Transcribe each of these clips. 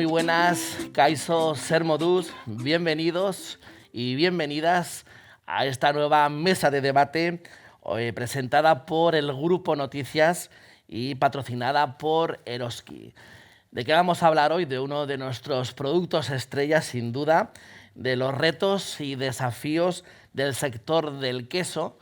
muy buenas, Kaixo Zer moduz, bienvenidos y bienvenidas a esta nueva mesa de debate presentada por el Grupo Noticias y patrocinada por Eroski. ¿De qué vamos a hablar hoy? De uno de nuestros productos estrellas, sin duda, de los retos y desafíos del sector del queso.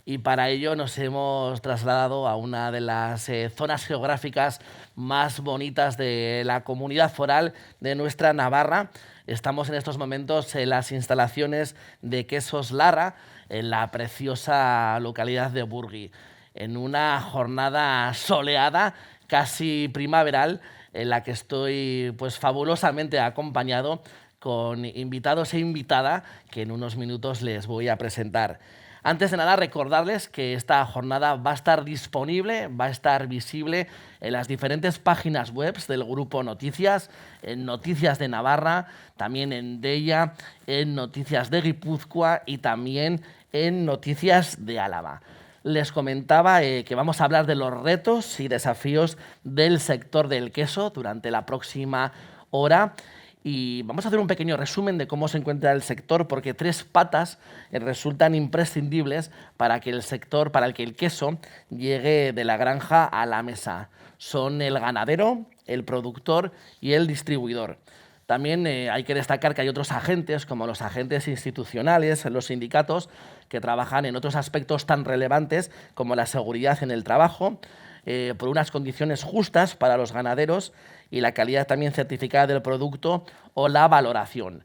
Y para ello nos hemos trasladado a una de las zonas geográficas más bonitas de la comunidad foral de nuestra Navarra. Estamos en estos momentos en las instalaciones de Quesos Larra, en la preciosa localidad de Burgui, en una jornada soleada, casi primaveral, en la que estoy pues fabulosamente acompañado con invitados e invitada que en unos minutos les voy a presentar. Antes de nada, recordarles que esta jornada va a estar disponible, va a estar visible en las diferentes páginas web del Grupo Noticias, en Noticias de Navarra, también en Deia, en Noticias de Guipúzcoa y también en Noticias de Álava. Les comentaba que vamos a hablar de los retos y desafíos del sector del queso durante la próxima hora. Y vamos a hacer un pequeño resumen de cómo se encuentra el sector, porque tres patas resultan imprescindibles para que el queso llegue de la granja a la mesa. Son el ganadero, el productor y el distribuidor. También hay que destacar que hay otros agentes, como los agentes institucionales, los sindicatos, que trabajan en otros aspectos tan relevantes como la seguridad en el trabajo, por unas condiciones justas para los ganaderos y la calidad también certificada del producto o la valoración.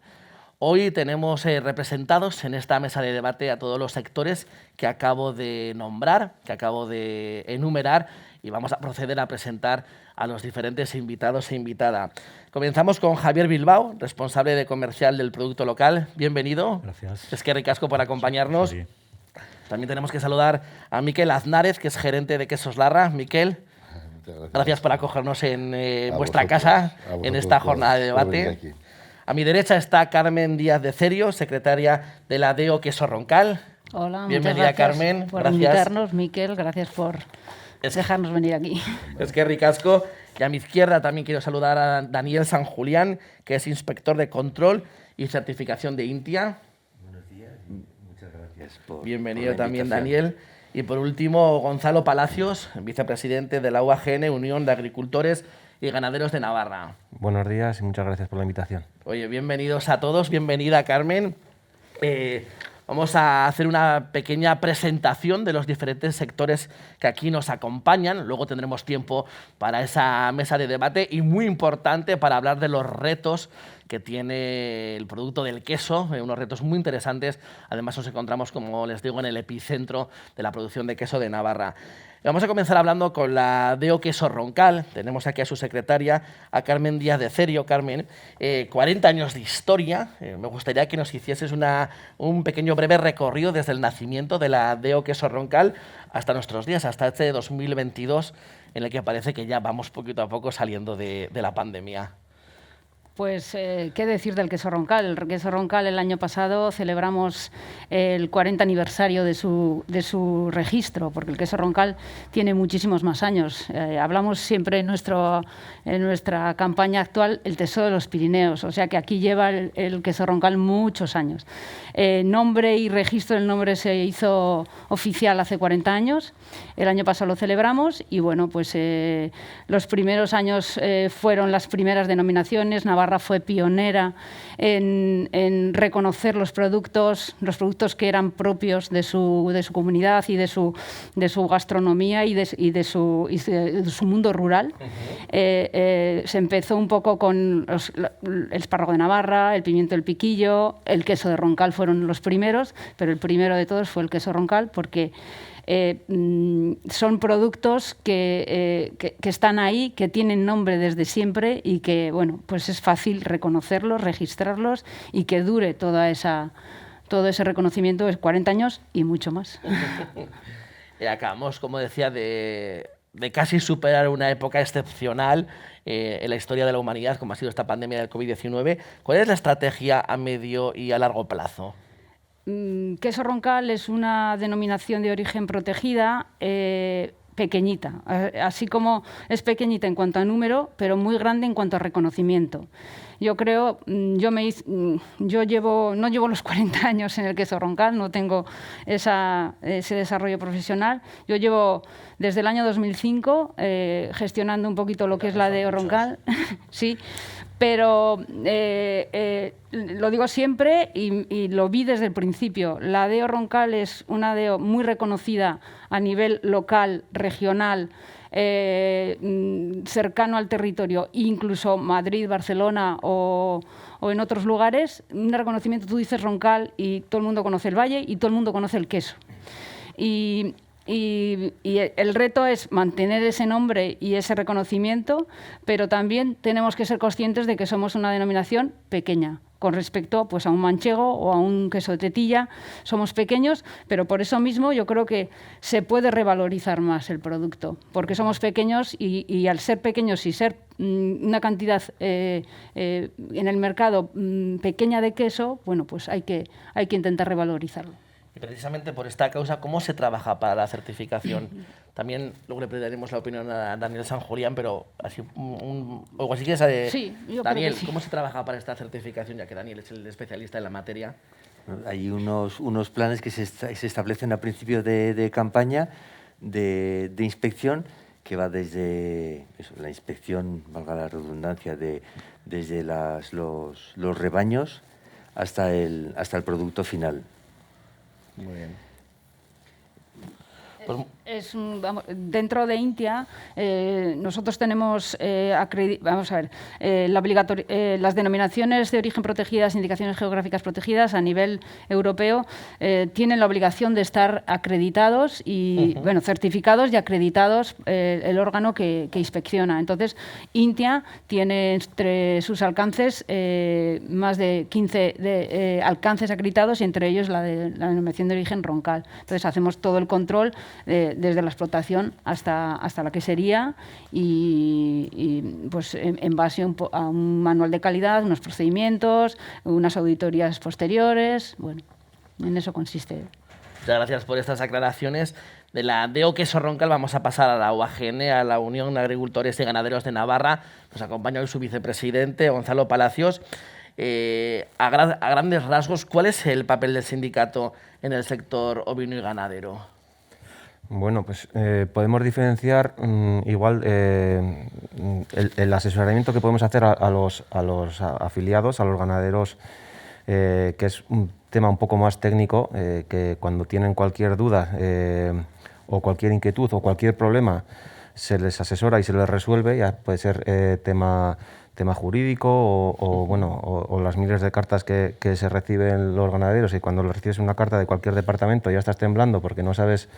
Hoy tenemos representados en esta mesa de debate a todos los sectores que acabo de nombrar, que acabo de enumerar, y vamos a proceder a presentar a los diferentes invitados e invitada. Comenzamos con Javier Bilbao, responsable de comercial del producto local. Bienvenido. Gracias. Es que ricasco por acompañarnos. Sí. También tenemos que saludar a Miquel Aznárez, que es gerente de Quesos Larra. Miquel, gracias por acogernos en vuestra casa en esta jornada de debate. A mi derecha está Carmen Díaz de Cerio, secretaria de la DEO Queso Roncal. Hola, bienvenida, muchas gracias Carmen. por invitarnos, Miquel. Gracias por dejarnos venir aquí. Es que ricasco. Y a mi izquierda también quiero saludar a Daniel San Julián, que es inspector de control y certificación de INTIA. Buenos días y muchas gracias Bienvenido también, Daniel. Y por último, Gonzalo Palacios, vicepresidente de la UAGN, Unión de Agricultores y Ganaderos de Navarra. Buenos días y muchas gracias por la invitación. Oye, bienvenidos a todos, bienvenida Carmen. Vamos a hacer una pequeña presentación de los diferentes sectores que aquí nos acompañan. Luego tendremos tiempo para esa mesa de debate y muy importante para hablar de los retos que tiene el producto del queso, unos retos muy interesantes. Además nos encontramos, como les digo, en el epicentro de la producción de queso de Navarra. Vamos a comenzar hablando con la DEO Queso Roncal. Tenemos aquí a su secretaria, a Carmen Díaz de Cerio. Carmen, 40 años de historia. Me gustaría que nos hicieses un pequeño breve recorrido desde el nacimiento de la DEO Queso Roncal hasta nuestros días, hasta este 2022, en el que parece que ya vamos poquito a poco saliendo de la pandemia. Pues, ¿qué decir del queso roncal? El queso roncal el año pasado celebramos el 40 aniversario de su registro, porque el queso roncal tiene muchísimos más años. Hablamos siempre en nuestra campaña actual el tesoro de los Pirineos, o sea que aquí lleva el queso roncal muchos años. Nombre y registro del nombre se hizo oficial hace 40 años. El año pasado lo celebramos y bueno, pues los primeros años fueron las primeras denominaciones. Navarra fue pionera en reconocer los productos que eran propios de su comunidad y de su gastronomía y de su mundo rural. Se empezó un poco con el espárrago de Navarra, el pimiento del piquillo, el queso de roncal fueron los primeros, pero el primero de todos fue el queso roncal porque son productos que están ahí, que tienen nombre desde siempre y que, bueno, pues es fácil reconocerlos, registrarlos y que dure todo ese reconocimiento de 40 años y mucho más. Acabamos, como decía, de casi superar una época excepcional en la historia de la humanidad, como ha sido esta pandemia del COVID-19. ¿Cuál es la estrategia a medio y a largo plazo? Queso roncal es una denominación de origen protegida, pequeñita, así como es pequeñita en cuanto a número, pero muy grande en cuanto a reconocimiento. Yo creo, no llevo los 40 años en el queso Roncal, no tengo ese desarrollo profesional. Yo llevo desde el año 2005 gestionando un poquito lo que es la DEO Roncal, sí, pero lo digo siempre y lo vi desde el principio. La DEO Roncal es una DEO muy reconocida a nivel local, regional, cercano al territorio, incluso Madrid, Barcelona o en otros lugares. Un reconocimiento, tú dices Roncal y todo el mundo conoce el valle y todo el mundo conoce el queso. Y el reto es mantener ese nombre y ese reconocimiento, pero también tenemos que ser conscientes de que somos una denominación pequeña. Con respecto pues, a un manchego o a un queso de tetilla, somos pequeños, pero por eso mismo yo creo que se puede revalorizar más el producto, porque somos pequeños y al ser pequeños y ser una cantidad en el mercado pequeña de queso, bueno, pues hay que intentar revalorizarlo. Y precisamente por esta causa, ¿cómo se trabaja para la certificación? También luego le pediremos la opinión a Daniel San Julián, pero así o así que sí, yo Daniel, creo que sí. ¿Cómo se trabaja para esta certificación, ya que Daniel es el especialista en la materia? Hay unos planes que se establecen a principio de campaña de inspección, que va desde la inspección, valga la redundancia, desde los rebaños hasta el producto final. Muy bien. Dentro de INTIA nosotros tenemos las denominaciones de origen protegidas, indicaciones geográficas protegidas a nivel europeo tienen la obligación de estar acreditados y certificados y acreditados el órgano que inspecciona. Entonces, INTIA tiene entre sus alcances más de 15 alcances acreditados y entre ellos la denominación de origen Roncal. Entonces, hacemos todo el control desde la explotación hasta la quesería y pues en base a un manual de calidad, unos procedimientos, unas auditorías posteriores. Bueno, en eso consiste. Muchas gracias por estas aclaraciones. De la DEO Queso Roncal vamos a pasar a la UAGN, a la Unión de Agricultores y Ganaderos de Navarra. Nos acompaña hoy su vicepresidente, Gonzalo Palacios. A grandes rasgos, ¿cuál es el papel del sindicato en el sector ovino y ganadero? Bueno, pues podemos diferenciar igual el asesoramiento que podemos hacer a los afiliados, a los ganaderos, que es un tema un poco más técnico, que cuando tienen cualquier duda o cualquier inquietud o cualquier problema se les asesora y se les resuelve, ya puede ser tema jurídico o las miles de cartas que se reciben los ganaderos, y cuando recibes una carta de cualquier departamento ya estás temblando porque no sabes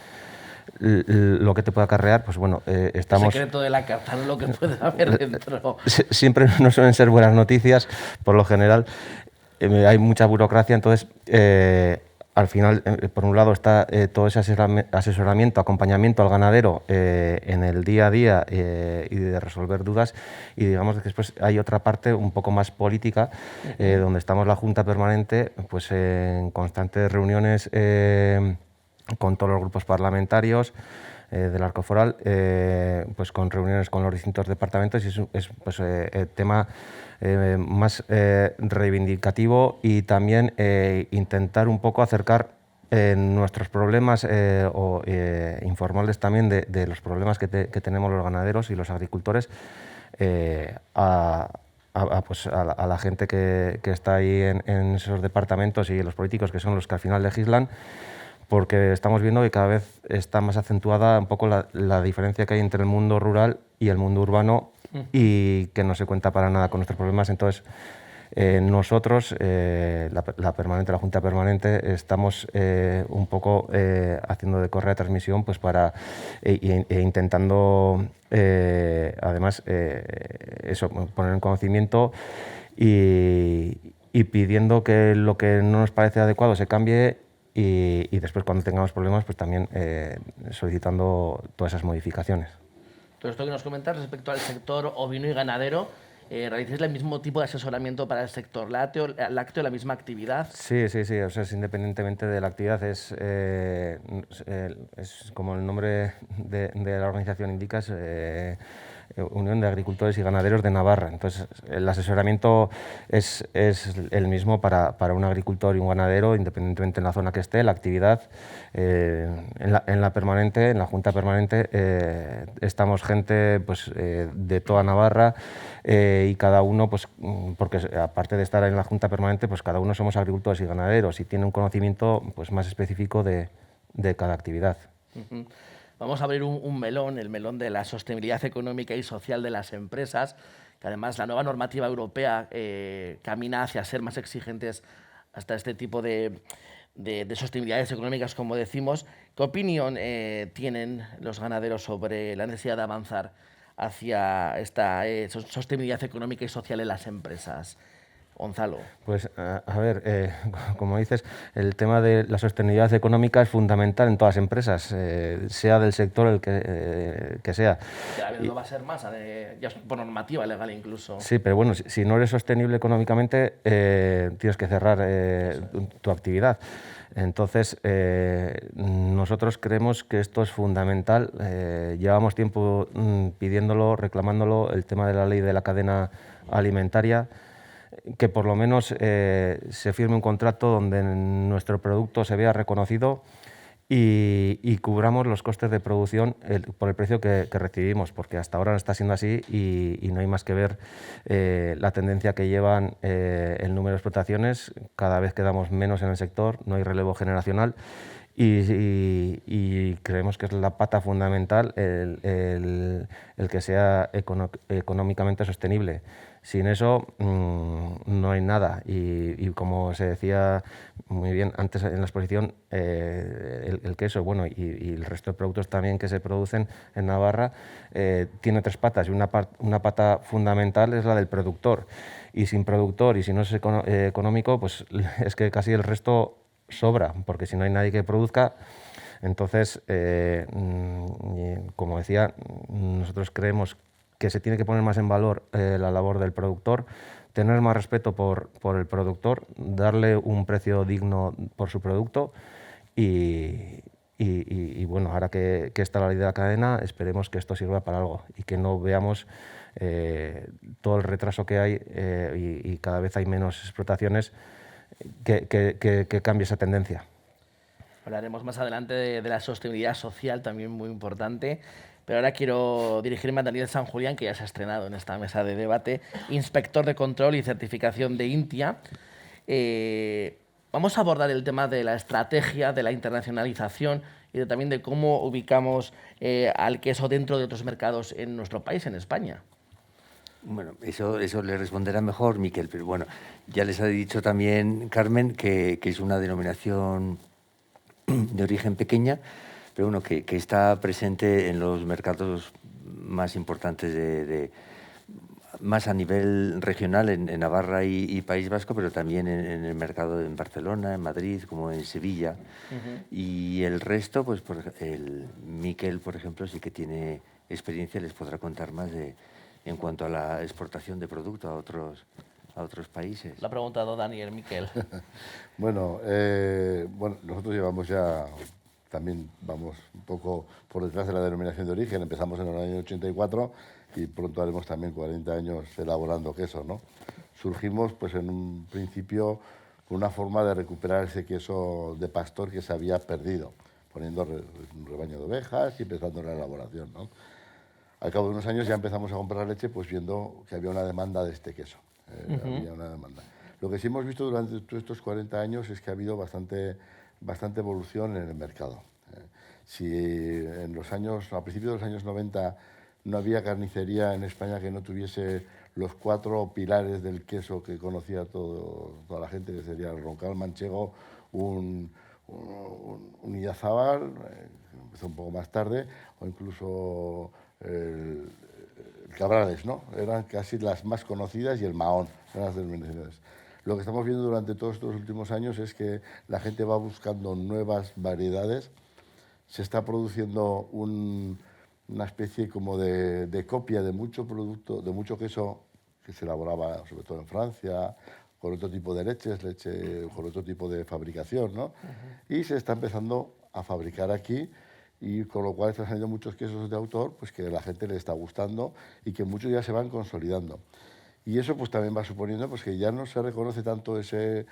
lo que te puede acarrear, pues bueno, estamos... El secreto de la carta, no lo que puede haber dentro. Siempre no suelen ser buenas noticias, por lo general hay mucha burocracia, entonces al final, por un lado está todo ese asesoramiento, acompañamiento al ganadero en el día a día y de resolver dudas, y digamos que después hay otra parte un poco más política, donde estamos la Junta Permanente pues en constantes reuniones con todos los grupos parlamentarios del arco foral, pues con reuniones con los distintos departamentos, y es pues, el tema más reivindicativo, y también intentar un poco acercar nuestros problemas o informarles también de los problemas que tenemos los ganaderos y los agricultores a la gente que está ahí en esos departamentos, y los políticos, que son los que al final legislan, porque estamos viendo que cada vez está más acentuada un poco la diferencia que hay entre el mundo rural y el mundo urbano, y que no se cuenta para nada con nuestros problemas. Entonces, nosotros, la Junta Permanente, estamos un poco haciendo de correa de transmisión, pues para intentando, además, eso, poner en conocimiento y pidiendo que lo que no nos parece adecuado se cambie. Y después, cuando tengamos problemas, pues también solicitando todas esas modificaciones. Todo esto que nos comentas respecto al sector ovino y ganadero, ¿realizáis el mismo tipo de asesoramiento para el sector lácteo, la misma actividad? Sí, o sea, independientemente de la actividad, es como el nombre de la organización indica, es Unión de Agricultores y Ganaderos de Navarra. Entonces, el asesoramiento es el mismo para un agricultor y un ganadero, independientemente en la zona que esté. La actividad en la permanente, en la Junta Permanente, estamos gente pues, de toda Navarra y cada uno, pues, porque aparte de estar en la Junta Permanente, pues cada uno somos agricultores y ganaderos y tiene un conocimiento pues, más específico de cada actividad. Uh-huh. Vamos a abrir un melón, el melón de la sostenibilidad económica y social de las empresas, que además la nueva normativa europea camina hacia ser más exigentes hasta este tipo de sostenibilidades económicas, como decimos. ¿Qué opinión tienen los ganaderos sobre la necesidad de avanzar hacia esta sostenibilidad económica y social en las empresas? Gonzalo. Pues a ver, como dices, el tema de la sostenibilidad económica es fundamental en todas las empresas, sea del sector el que sea. Cada vez lo va a ser más, ya por normativa legal incluso. Sí, pero bueno, si no eres sostenible económicamente, tienes que cerrar tu actividad. Entonces, nosotros creemos que esto es fundamental. Llevamos tiempo pidiéndolo, reclamándolo, el tema de la ley de la cadena alimentaria, que por lo menos se firme un contrato donde nuestro producto se vea reconocido y cubramos los costes de producción por el precio que recibimos, porque hasta ahora no está siendo así y no hay más que ver la tendencia que llevan el número de explotaciones. Cada vez quedamos menos en el sector, no hay relevo generacional y creemos que es la pata fundamental el que sea económicamente sostenible. Sin eso no hay nada y como se decía muy bien antes en la exposición, el queso bueno, y el resto de productos también que se producen en Navarra tiene tres patas y una pata fundamental es la del productor y sin productor y si no es económico pues es que casi el resto sobra porque si no hay nadie que produzca. Entonces, como decía, nosotros creemos que se tiene que poner más en valor la labor del productor, tener más respeto por el productor, darle un precio digno por su producto y bueno, ahora que está la ley de la cadena, esperemos que esto sirva para algo y que no veamos todo el retraso que hay y cada vez hay menos explotaciones que cambie esa tendencia. Hablaremos más adelante de la sostenibilidad social, también muy importante. Pero ahora quiero dirigirme a Daniel San Julián, que ya se ha estrenado en esta mesa de debate, inspector de control y certificación de INTIA. Vamos a abordar el tema de la estrategia, de la internacionalización y también de cómo ubicamos al queso dentro de otros mercados en nuestro país, en España. Bueno, eso le responderá mejor Miquel, pero bueno, ya les ha dicho también Carmen que es una denominación de origen pequeña, pero bueno, que está presente en los mercados más importantes más a nivel regional en Navarra y País Vasco, pero también en el mercado en Barcelona, en Madrid, como en Sevilla. Uh-huh. Y el resto, pues el Miquel, por ejemplo, sí que tiene experiencia, les podrá contar más en cuanto a la exportación de producto a otros países. Lo ha preguntado Daniel, Miquel. Bueno, nosotros llevamos ya, también vamos un poco por detrás de la denominación de origen, empezamos en el año 84 y pronto haremos también 40 años elaborando queso, ¿no? Surgimos pues en un principio con una forma de recuperar ese queso de pastor que se había perdido, poniendo un rebaño de ovejas y empezando la elaboración, ¿no? Al cabo de unos años ya empezamos a comprar leche pues viendo que había una demanda de este queso. Uh-huh. Había una demanda. Lo que sí hemos visto durante todos estos 40 años es que ha habido bastante evolución en el mercado. Si a principios de los años 90 no había carnicería en España que no tuviese los 4 pilares del queso que conocía toda la gente, que sería el roncal manchego, un Idiazábal, que empezó un poco más tarde, o incluso el Cabrales, ¿no? Eran casi las más conocidas, y el Mahón, eran las denominaciones. Lo que estamos viendo durante todos estos últimos años es que la gente va buscando nuevas variedades, se está produciendo una especie como de copia de mucho producto, de mucho queso que se elaboraba sobre todo en Francia, con otro tipo de leche, con otro tipo de fabricación, ¿no? Uh-huh. Y se está empezando a fabricar aquí, y con lo cual están saliendo muchos quesos de autor pues que a la gente le está gustando y que muchos ya se van consolidando. Y eso pues también va suponiendo pues que ya no se reconoce tanto ese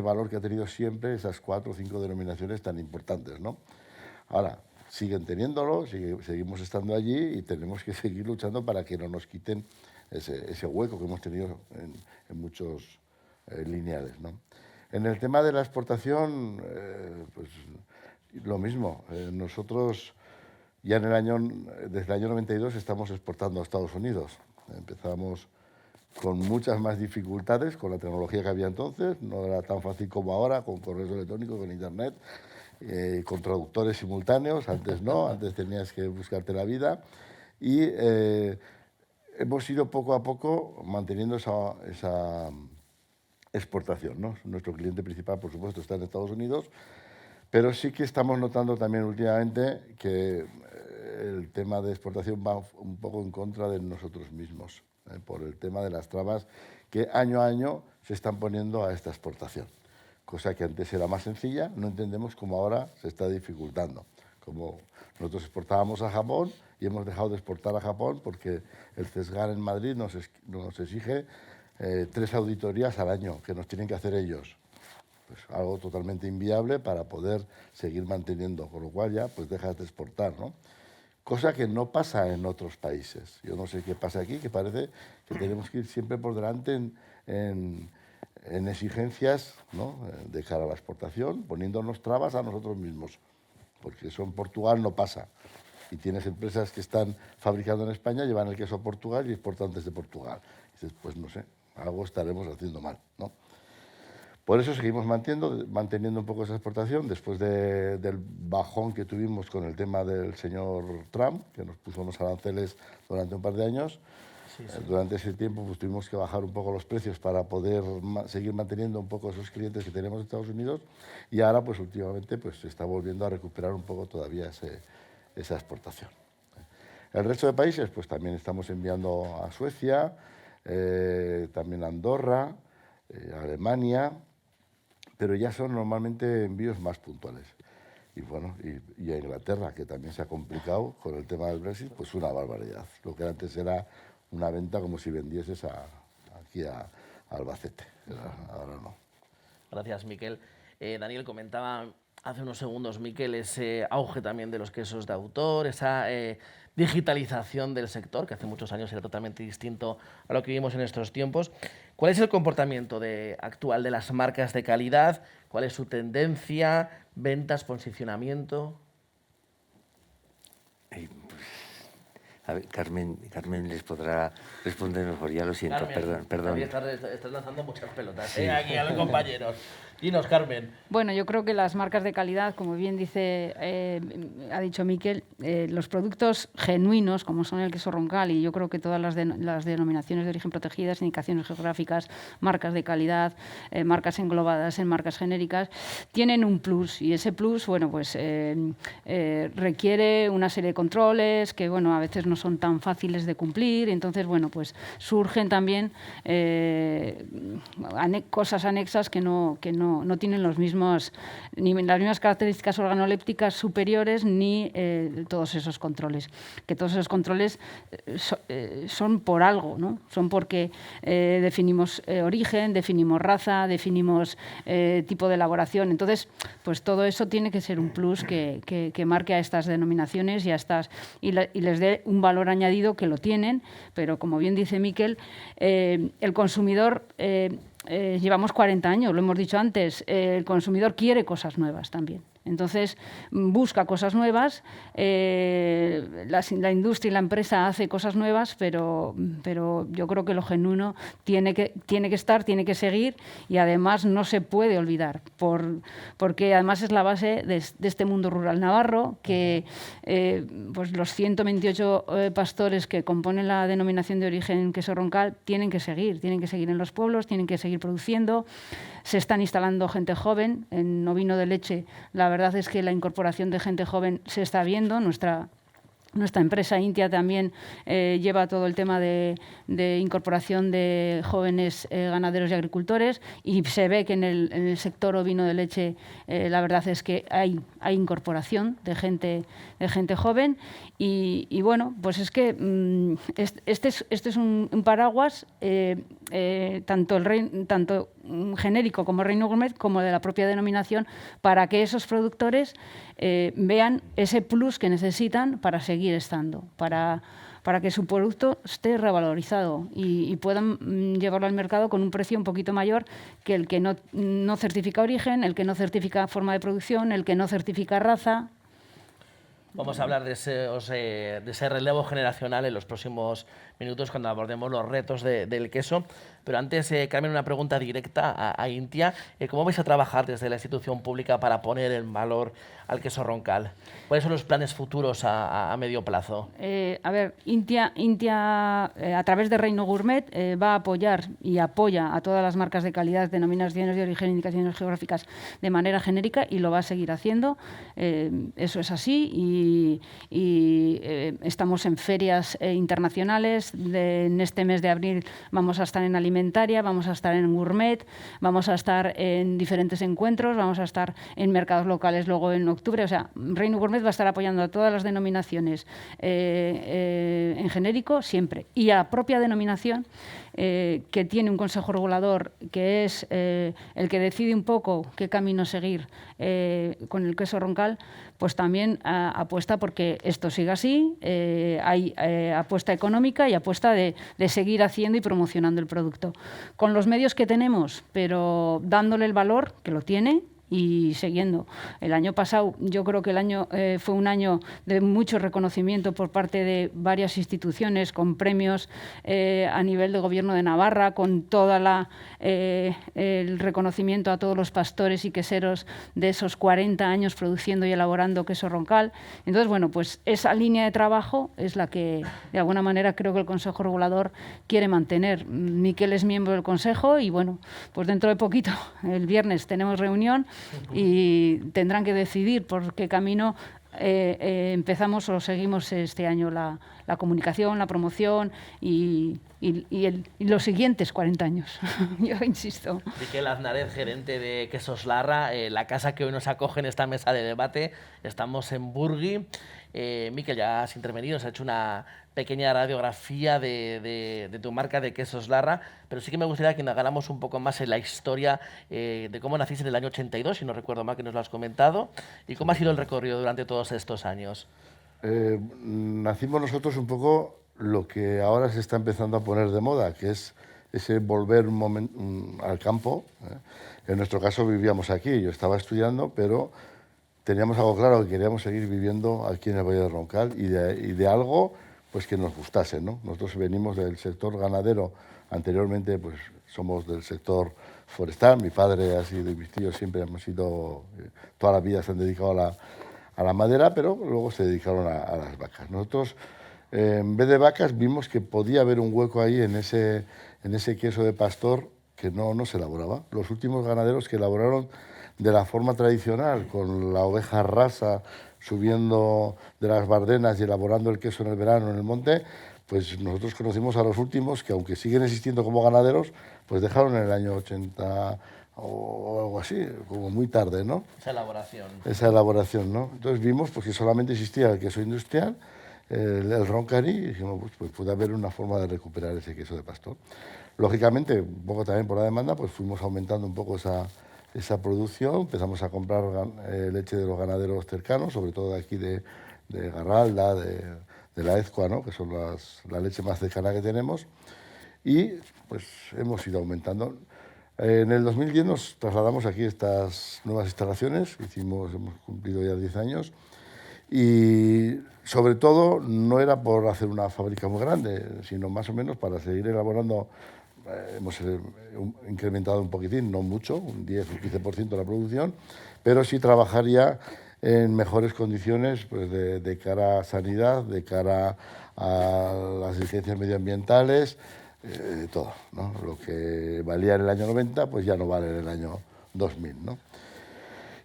valor que ha tenido siempre esas 4 o 5 denominaciones tan importantes, ¿no? Ahora, siguen teniéndolo, seguimos estando allí y tenemos que seguir luchando para que no nos quiten ese hueco que hemos tenido en muchos lineales, ¿no? En el tema de la exportación, pues lo mismo. Nosotros ya desde el año 92 estamos exportando a Estados Unidos. Empezamos con muchas más dificultades con la tecnología que había entonces, no era tan fácil como ahora, con correos electrónicos, con internet, con traductores simultáneos. Antes no, antes tenías que buscarte la vida, y hemos ido poco a poco manteniendo esa exportación, ¿no? Nuestro cliente principal, por supuesto, está en Estados Unidos, pero sí que estamos notando también últimamente que el tema de exportación va un poco en contra de nosotros mismos, por el tema de las trabas que año a año se están poniendo a esta exportación. Cosa que antes era más sencilla, no entendemos cómo ahora se está dificultando. Como nosotros exportábamos a Japón y hemos dejado de exportar a Japón porque el CESGAR en Madrid nos exige 3 auditorías al año que nos tienen que hacer ellos. Pues algo totalmente inviable para poder seguir manteniendo, con lo cual ya pues dejas de exportar, ¿no? Cosa que no pasa en otros países. Yo no sé qué pasa aquí, que parece que tenemos que ir siempre por delante en exigencias, ¿no?, de cara a la exportación, poniéndonos trabas a nosotros mismos, porque eso en Portugal no pasa. Y tienes empresas que están fabricando en España, llevan el queso a Portugal y exportan desde Portugal. Y dices, pues no sé, algo estaremos haciendo mal, ¿no? Por eso seguimos manteniendo un poco esa exportación después del bajón que tuvimos con el tema del señor Trump, que nos puso unos aranceles durante un par de años. Sí. Durante ese tiempo pues, tuvimos que bajar un poco los precios para poder seguir manteniendo un poco esos clientes que tenemos en Estados Unidos, y ahora pues últimamente pues, se está volviendo a recuperar un poco todavía esa exportación. El resto de países pues también estamos enviando a Suecia, también a Andorra, a Alemania, pero ya son normalmente envíos más puntuales. Y bueno, y a Inglaterra, que también se ha complicado con el tema del Brexit, pues una barbaridad. Lo que antes era una venta como si vendieses aquí a Albacete, ahora no. Gracias, Miquel. Daniel, comentaba hace unos segundos, Miquel, ese auge también de los quesos de autor, esa digitalización del sector, que hace muchos años era totalmente distinto a lo que vivimos en estos tiempos. ¿Cuál es el comportamiento actual de las marcas de calidad? ¿Cuál es su tendencia? ¿Ventas, posicionamiento? A ver, Carmen les podrá responder mejor, ya lo siento, Carmen, perdón. Estás lanzando muchas pelotas, sí. Aquí a los compañeros. Dinos, Carmen. Bueno, yo creo que las marcas de calidad, como bien ha dicho Miquel, los productos genuinos, como son el queso roncal, y yo creo que todas las denominaciones de origen protegidas, indicaciones geográficas, marcas de calidad, marcas englobadas en marcas genéricas, tienen un plus, y ese plus, bueno, pues requiere una serie de controles que, bueno, a veces no son tan fáciles de cumplir, entonces, bueno, pues surgen también cosas anexas que no tienen ni las mismas características organolépticas superiores ni todos esos controles. Que todos esos controles son por algo, ¿no? Son porque definimos origen, definimos raza, definimos tipo de elaboración. Entonces, pues todo eso tiene que ser un plus que marque a estas denominaciones y les dé un valor añadido, que lo tienen, pero como bien dice Miquel, el consumidor... llevamos 40 años, lo hemos dicho antes, el consumidor quiere cosas nuevas también. Entonces, busca cosas nuevas, la industria y la empresa hace cosas nuevas, pero yo creo que lo genuino tiene que estar, tiene que seguir, y además no se puede olvidar, porque además es la base de este mundo rural navarro, que pues los 128 pastores que componen la denominación de origen queso roncal tienen que seguir en los pueblos, tienen que seguir produciendo. Se están instalando gente joven en ovino de leche. La verdad es que la incorporación de gente joven se está viendo. Nuestra Nuestra empresa Intia también lleva todo el tema de incorporación de jóvenes ganaderos y agricultores, y se ve que en el sector ovino de leche la verdad es que hay incorporación de gente joven y bueno, pues es que este es un paraguas tanto genérico como Reino Gourmet como de la propia denominación, para que esos productores vean ese plus que necesitan para seguir estando, para que su producto esté revalorizado y puedan llevarlo al mercado con un precio un poquito mayor que el que no certifica origen, el que no certifica forma de producción, el que no certifica raza. Vamos a hablar de ese relevo generacional en los próximos minutos cuando abordemos los retos del queso. Pero antes, Carmen, una pregunta directa a Intia. ¿Cómo vais a trabajar desde la institución pública para poner en valor al queso Roncal? ¿Cuáles son los planes futuros a medio plazo? A ver, Intia a través de Reino Gourmet va a apoyar y apoya a todas las marcas de calidad, denominaciones de origen, indicaciones geográficas de manera genérica, y lo va a seguir haciendo. Eso es así y estamos en ferias internacionales. En este mes de abril vamos a estar en alimentaria, vamos a estar en gourmet, vamos a estar en diferentes encuentros, vamos a estar en mercados locales luego en octubre. O sea, Reino Gourmet va a estar apoyando a todas las denominaciones en genérico siempre, y a la propia denominación que tiene un consejo regulador que es el que decide un poco qué camino seguir con el queso Roncal, pues también apuesta porque esto siga así. Hay apuesta económica y apuesta de seguir haciendo y promocionando el producto con los medios que tenemos, pero dándole el valor que lo tiene y siguiendo. El año pasado, yo creo que el año fue un año de mucho reconocimiento por parte de varias instituciones, con premios a nivel de Gobierno de Navarra, con toda el reconocimiento a todos los pastores y queseros de esos 40 años produciendo y elaborando queso Roncal. Entonces, bueno, pues esa línea de trabajo es la que, de alguna manera, creo que el Consejo Regulador quiere mantener. Miquel es miembro del Consejo y, bueno, pues dentro de poquito, el viernes, tenemos reunión y tendrán que decidir por qué camino empezamos o seguimos este año la comunicación, la promoción y los siguientes 40 años. Yo insisto. Miquel Aznárez, gerente de Quesos Larra, la casa que hoy nos acoge en esta mesa de debate. Estamos en Burgui. Miquel, ya has intervenido, se ha hecho una pequeña radiografía de tu marca de Quesos Larra, pero sí que me gustaría que indagáramos un poco más en la historia de cómo naciste en el año 82, si no recuerdo mal, que nos lo has comentado, y cómo ha sido el recorrido durante todos estos años. Nacimos nosotros un poco lo que ahora se está empezando a poner de moda, que es ese volver al campo. En nuestro caso vivíamos aquí, yo estaba estudiando, pero teníamos algo claro, que queríamos seguir viviendo aquí en el Valle de Roncal y de algo pues que nos gustase, ¿no? Nosotros venimos del sector ganadero, anteriormente pues somos del sector forestal, mi padre ha sido y mis tíos siempre hemos sido, toda la vida se han dedicado a la madera, pero luego se dedicaron a las vacas. Nosotros, en vez de vacas, vimos que podía haber un hueco ahí en ese queso de pastor que no se elaboraba. Los últimos ganaderos que elaboraron de la forma tradicional, con la oveja rasa, subiendo de las bardenas y elaborando el queso en el verano en el monte, pues nosotros conocimos a los últimos que, aunque siguen existiendo como ganaderos, pues dejaron en el año 80 o algo así, como muy tarde, ¿no? Esa elaboración, ¿no? Entonces vimos pues, que solamente existía el queso industrial, el Roncari, y dijimos, pues puede haber una forma de recuperar ese queso de pastor. Lógicamente, un poco también por la demanda, pues fuimos aumentando un poco esa producción, empezamos a comprar leche de los ganaderos cercanos, sobre todo de aquí de Garralda, de la Ezcoa, ¿no? Que son la leche más cercana que tenemos, y pues hemos ido aumentando. En el 2010 nos trasladamos aquí a estas nuevas instalaciones, hemos cumplido ya 10 años, y sobre todo no era por hacer una fábrica muy grande, sino más o menos para seguir elaborando. Hemos incrementado un poquitín, no mucho, un 10 o 15% de la producción, pero sí trabajaría en mejores condiciones pues, de cara a sanidad, de cara a las exigencias medioambientales, todo, ¿no? Lo que valía en el año 90, pues ya no vale en el año 2000, ¿no?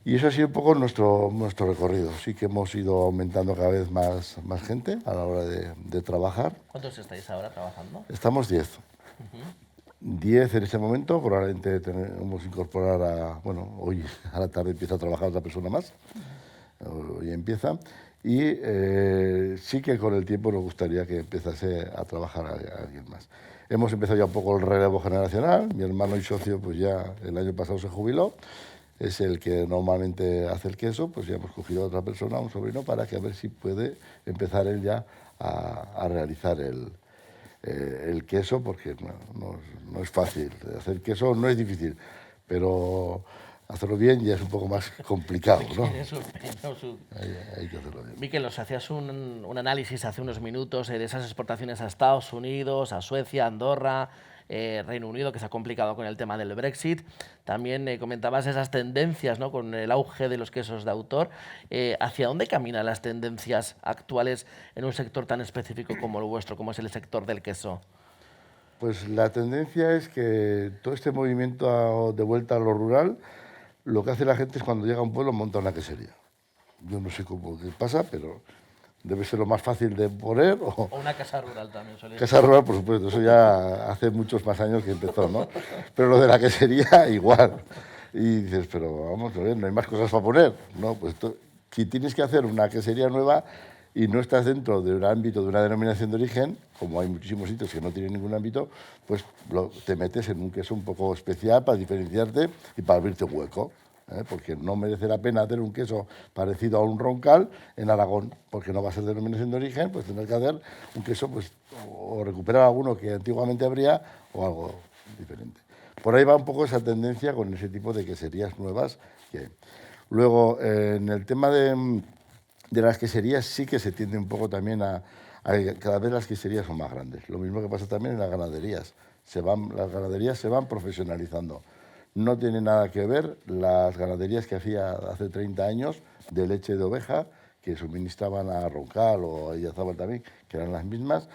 Y eso ha sido un poco nuestro recorrido. Sí que hemos ido aumentando cada vez más gente a la hora de trabajar. ¿Cuántos estáis ahora trabajando? Estamos 10. 10 en este momento, probablemente tenemos que incorporar bueno, hoy a la tarde empieza a trabajar otra persona más, hoy empieza, y sí que con el tiempo nos gustaría que empezase a trabajar alguien más. Hemos empezado ya un poco el relevo generacional, mi hermano y socio pues ya el año pasado se jubiló, es el que normalmente hace el queso, pues ya hemos cogido a otra persona, un sobrino, para que a ver si puede empezar él ya a realizar el queso, porque no es fácil. Hacer queso no es difícil, pero hacerlo bien ya es un poco más complicado, ¿no? Hay que hacerlo bien. Miquel, nos hacías un análisis hace unos minutos de esas exportaciones a Estados Unidos, a Suecia, Andorra, Reino Unido, que se ha complicado con el tema del Brexit. También comentabas esas tendencias, ¿no?, con el auge de los quesos de autor. ¿Hacia dónde caminan las tendencias actuales en un sector tan específico como el vuestro, como es el sector del queso? Pues la tendencia es que todo este movimiento de vuelta a lo rural, lo que hace la gente es cuando llega a un pueblo monta una quesería. Yo no sé cómo qué pasa, pero debe ser lo más fácil de poner. O una casa rural también suele ser. Casa rural, por supuesto, eso ya hace muchos más años que empezó, ¿no? Pero lo de la quesería, igual. Y dices, pero vamos a ver, no hay más cosas para poner, ¿no? Pues si tienes que hacer una quesería nueva y no estás dentro de un ámbito de una denominación de origen, como hay muchísimos sitios que no tienen ningún ámbito, pues te metes en un queso un poco especial para diferenciarte y para abrirte un hueco. Porque no merece la pena hacer un queso parecido a un roncal en Aragón, porque no va a ser denominación de origen, pues tendrás que hacer un queso, pues, o recuperar alguno que antiguamente habría o algo diferente. Por ahí va un poco esa tendencia con ese tipo de queserías nuevas que hay. Luego, en el tema de las queserías sí que se tiende un poco también a cada vez las queserías son más grandes. Lo mismo que pasa también en las ganaderías. Las ganaderías se van profesionalizando. No tiene nada que ver las ganaderías que hacía hace 30 años de leche de oveja, que suministraban a Roncal o a Idiazábal también, que eran las mismas,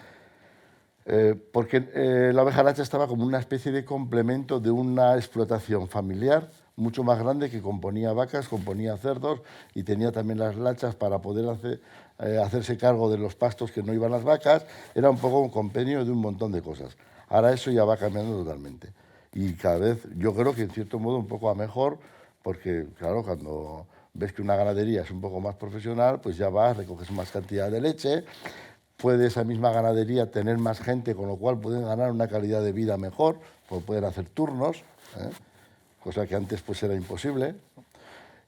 porque la oveja lacha estaba como una especie de complemento de una explotación familiar mucho más grande que componía vacas, componía cerdos y tenía también las lachas para poder hacerse cargo de los pastos que no iban las vacas. Era un poco un compendio de un montón de cosas. Ahora eso ya va cambiando totalmente. Y cada vez, yo creo que en cierto modo un poco a mejor, porque claro, cuando ves que una ganadería es un poco más profesional, pues ya vas, recoges más cantidad de leche, puede esa misma ganadería tener más gente, con lo cual pueden ganar una calidad de vida mejor, pues pueden hacer turnos, cosa que antes pues era imposible.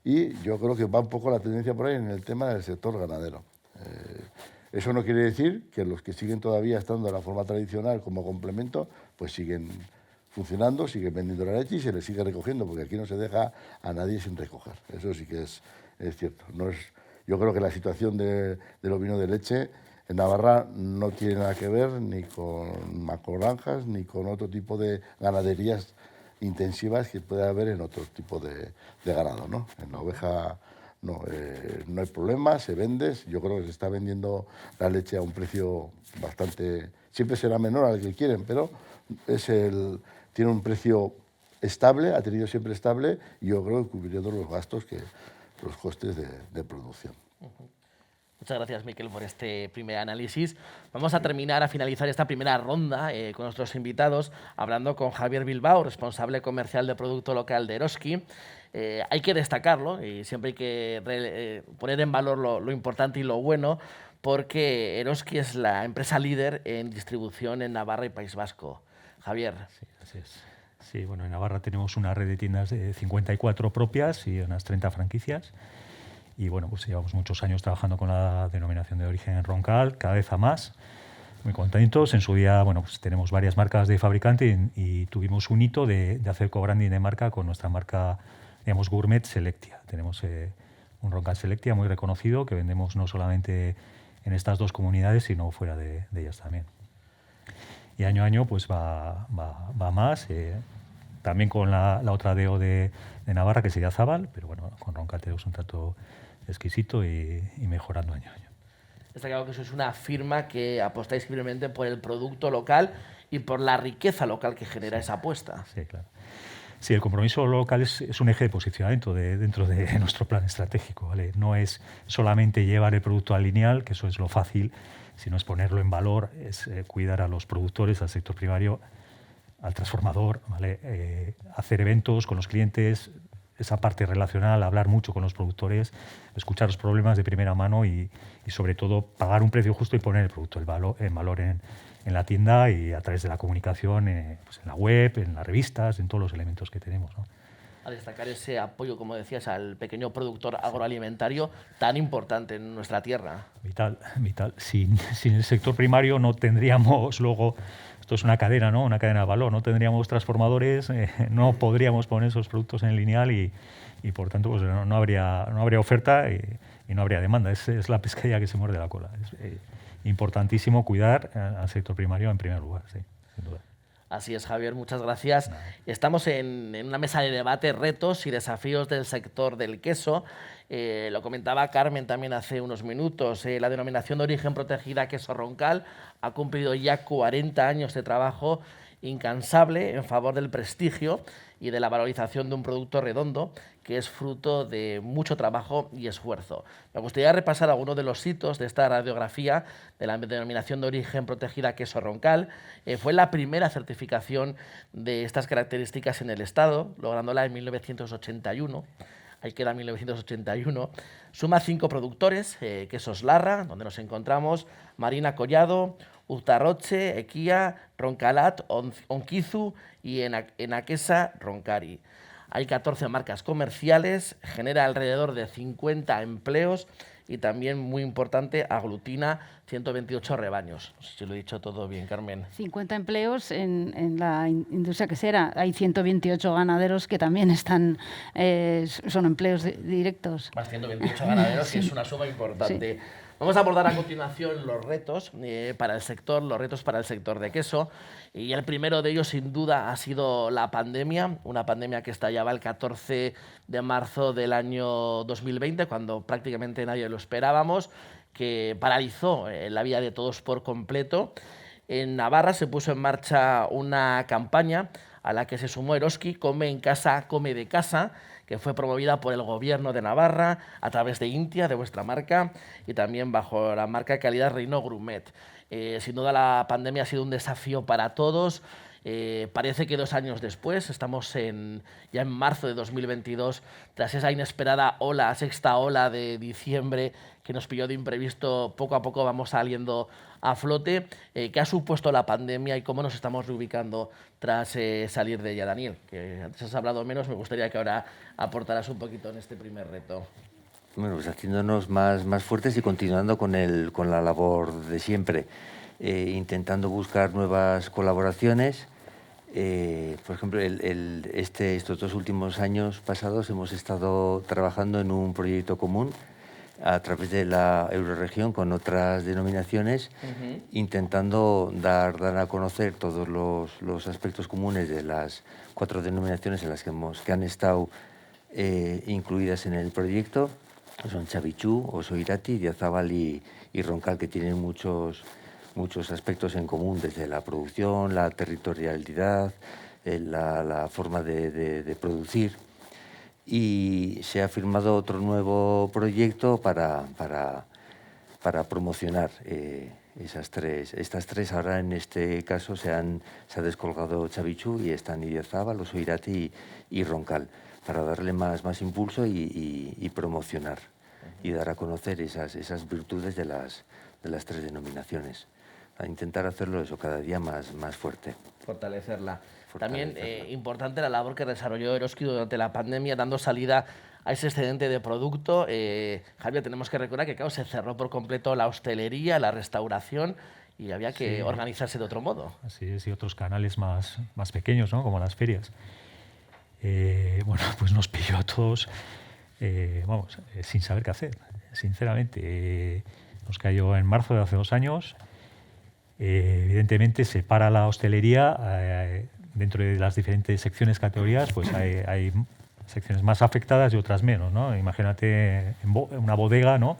Y yo creo que va un poco la tendencia por ahí en el tema del sector ganadero. Eso no quiere decir que los que siguen todavía estando de la forma tradicional como complemento, pues siguen funcionando, siguen vendiendo la leche y se le sigue recogiendo, porque aquí no se deja a nadie sin recoger. Eso sí que es cierto. Yo creo que la situación del ovino de leche en Navarra no tiene nada que ver ni con macrogranjas ni con otro tipo de ganaderías intensivas que puede haber en otro tipo de ganado, ¿no? En la oveja no hay problema, se vende. Yo creo que se está vendiendo la leche a un precio bastante... Siempre será menor al que quieren, pero tiene un precio estable, ha tenido siempre estable, y yo creo que cubriendo los gastos, los costes de producción. Muchas gracias, Miquel, por este primer análisis. Vamos a terminar, a finalizar esta primera ronda con nuestros invitados, hablando con Javier Bilbao, responsable comercial de producto local de Eroski. Hay que destacarlo y siempre hay que poner en valor lo importante y lo bueno, porque Eroski es la empresa líder en distribución en Navarra y País Vasco. Javier. Sí, así es. Sí, bueno, en Navarra tenemos una red de tiendas de 54 propias y unas 30 franquicias. Y bueno, pues llevamos muchos años trabajando con la denominación de origen Roncal, cada vez a más. Muy contentos. En su día, bueno, pues tenemos varias marcas de fabricante y tuvimos un hito de hacer co-branding de marca con nuestra marca, digamos, Gourmet Selectia. Tenemos un Roncal Selectia muy reconocido que vendemos no solamente en estas dos comunidades, sino fuera de ellas también. Y año a año pues va más, también con la otra DO de Navarra, que sería Zabal, pero bueno, con Roncal tenemos un trato exquisito y mejorando año a año. Está claro que sois una firma que apostáis simplemente por el producto local y por la riqueza local que genera esa apuesta. Sí, claro. Sí, el compromiso local es un eje de posicionamiento dentro de nuestro plan estratégico, ¿vale? No es solamente llevar el producto al lineal, que eso es lo fácil, sino es ponerlo en valor, es cuidar a los productores, al sector primario, al transformador, ¿vale? Hacer eventos con los clientes, esa parte relacional, hablar mucho con los productores, escuchar los problemas de primera mano y sobre todo pagar un precio justo y poner el producto en valor en la tienda y a través de la comunicación, pues en la web, en las revistas, en todos los elementos que tenemos, ¿no? A destacar ese apoyo, como decías, al pequeño productor agroalimentario tan importante en nuestra tierra. Vital, vital. Sin el sector primario no tendríamos luego, esto es una cadena, ¿no? Una cadena de valor, no tendríamos transformadores, no podríamos poner esos productos en lineal y por tanto pues no habría oferta y no habría demanda. Es la pescadilla que se muerde la cola. Es importantísimo cuidar al sector primario en primer lugar, sí, sin duda. Así es, Javier, muchas gracias. Estamos en una mesa de debate, retos y desafíos del sector del queso. Lo comentaba Carmen también hace unos minutos. La denominación de origen protegida Queso Roncal ha cumplido ya 40 años de trabajo incansable en favor del prestigio y de la valorización de un producto redondo que es fruto de mucho trabajo y esfuerzo. Me gustaría repasar algunos de los hitos de esta radiografía de la denominación de origen protegida Queso Roncal. Fue la primera certificación de estas características en el Estado, lográndola en 1981. Ahí queda 1981. Suma 5 productores, Quesos Larra, donde nos encontramos, Marina Collado, Uztarrotxe, Equia, Roncalat, Onquizu y Enaquesa Roncari. Hay 14 marcas comerciales, genera alrededor de 50 empleos y también, muy importante, aglutina 128 rebaños. No sé si lo he dicho todo bien, Carmen. 50 empleos en la industria quesera. Hay 128 ganaderos que también están, son empleos directos. Más 128 ganaderos, sí. Que es una suma importante. Sí. Vamos a abordar a continuación los retos para el sector, de queso. Y el primero de ellos, sin duda, ha sido la pandemia, una pandemia que estallaba el 14 de marzo del año 2020, cuando prácticamente nadie lo esperábamos, que paralizó la vida de todos por completo. En Navarra se puso en marcha una campaña a la que se sumó Eroski, Come en casa, come de casa, que fue promovida por el Gobierno de Navarra a través de Intia, de vuestra marca, y también bajo la marca de calidad Reino Grumet. Sin duda la pandemia ha sido un desafío para todos. Parece que 2 años después, estamos ya en marzo de 2022, tras esa inesperada ola, sexta ola de diciembre que nos pilló de imprevisto, poco a poco vamos saliendo a flote. ¿Qué ha supuesto la pandemia y cómo nos estamos reubicando tras salir de ella? Daniel, que antes has hablado menos, me gustaría que ahora aportaras un poquito en este primer reto. Bueno, pues haciéndonos más fuertes y continuando con la labor de siempre, intentando buscar nuevas colaboraciones. Por ejemplo, estos 2 últimos años pasados hemos estado trabajando en un proyecto común a través de la Euroregión con otras denominaciones, intentando dar a conocer todos los aspectos comunes de las 4 denominaciones en las que han estado incluidas en el proyecto. Son Txabitxu, Oso-Irati, Idiazabal y Roncal, que tienen muchos aspectos en común, desde la producción, la territorialidad, la forma de producir. Y se ha firmado otro nuevo proyecto para promocionar estas tres. Ahora, en este caso, se ha descolgado Txabitxu y están Idiazabal, Oso-Irati y Roncal, para darle más impulso y promocionar y dar a conocer esas virtudes de las 3 denominaciones. A intentar hacerlo eso cada día más fuerte. Fortalecerla. También importante la labor que desarrolló Eroski durante la pandemia, dando salida a ese excedente de producto. Javier, tenemos que recordar que claro, se cerró por completo la hostelería, la restauración, y había que organizarse de otro modo. Así es, y otros canales más pequeños, ¿no? Como las ferias. Bueno, pues nos pilló a todos, sin saber qué hacer, sinceramente. Nos cayó en marzo de hace 2 años. Evidentemente se para la hostelería. Dentro de las diferentes secciones, categorías, pues hay secciones más afectadas y otras menos, ¿no? Imagínate una bodega, ¿no?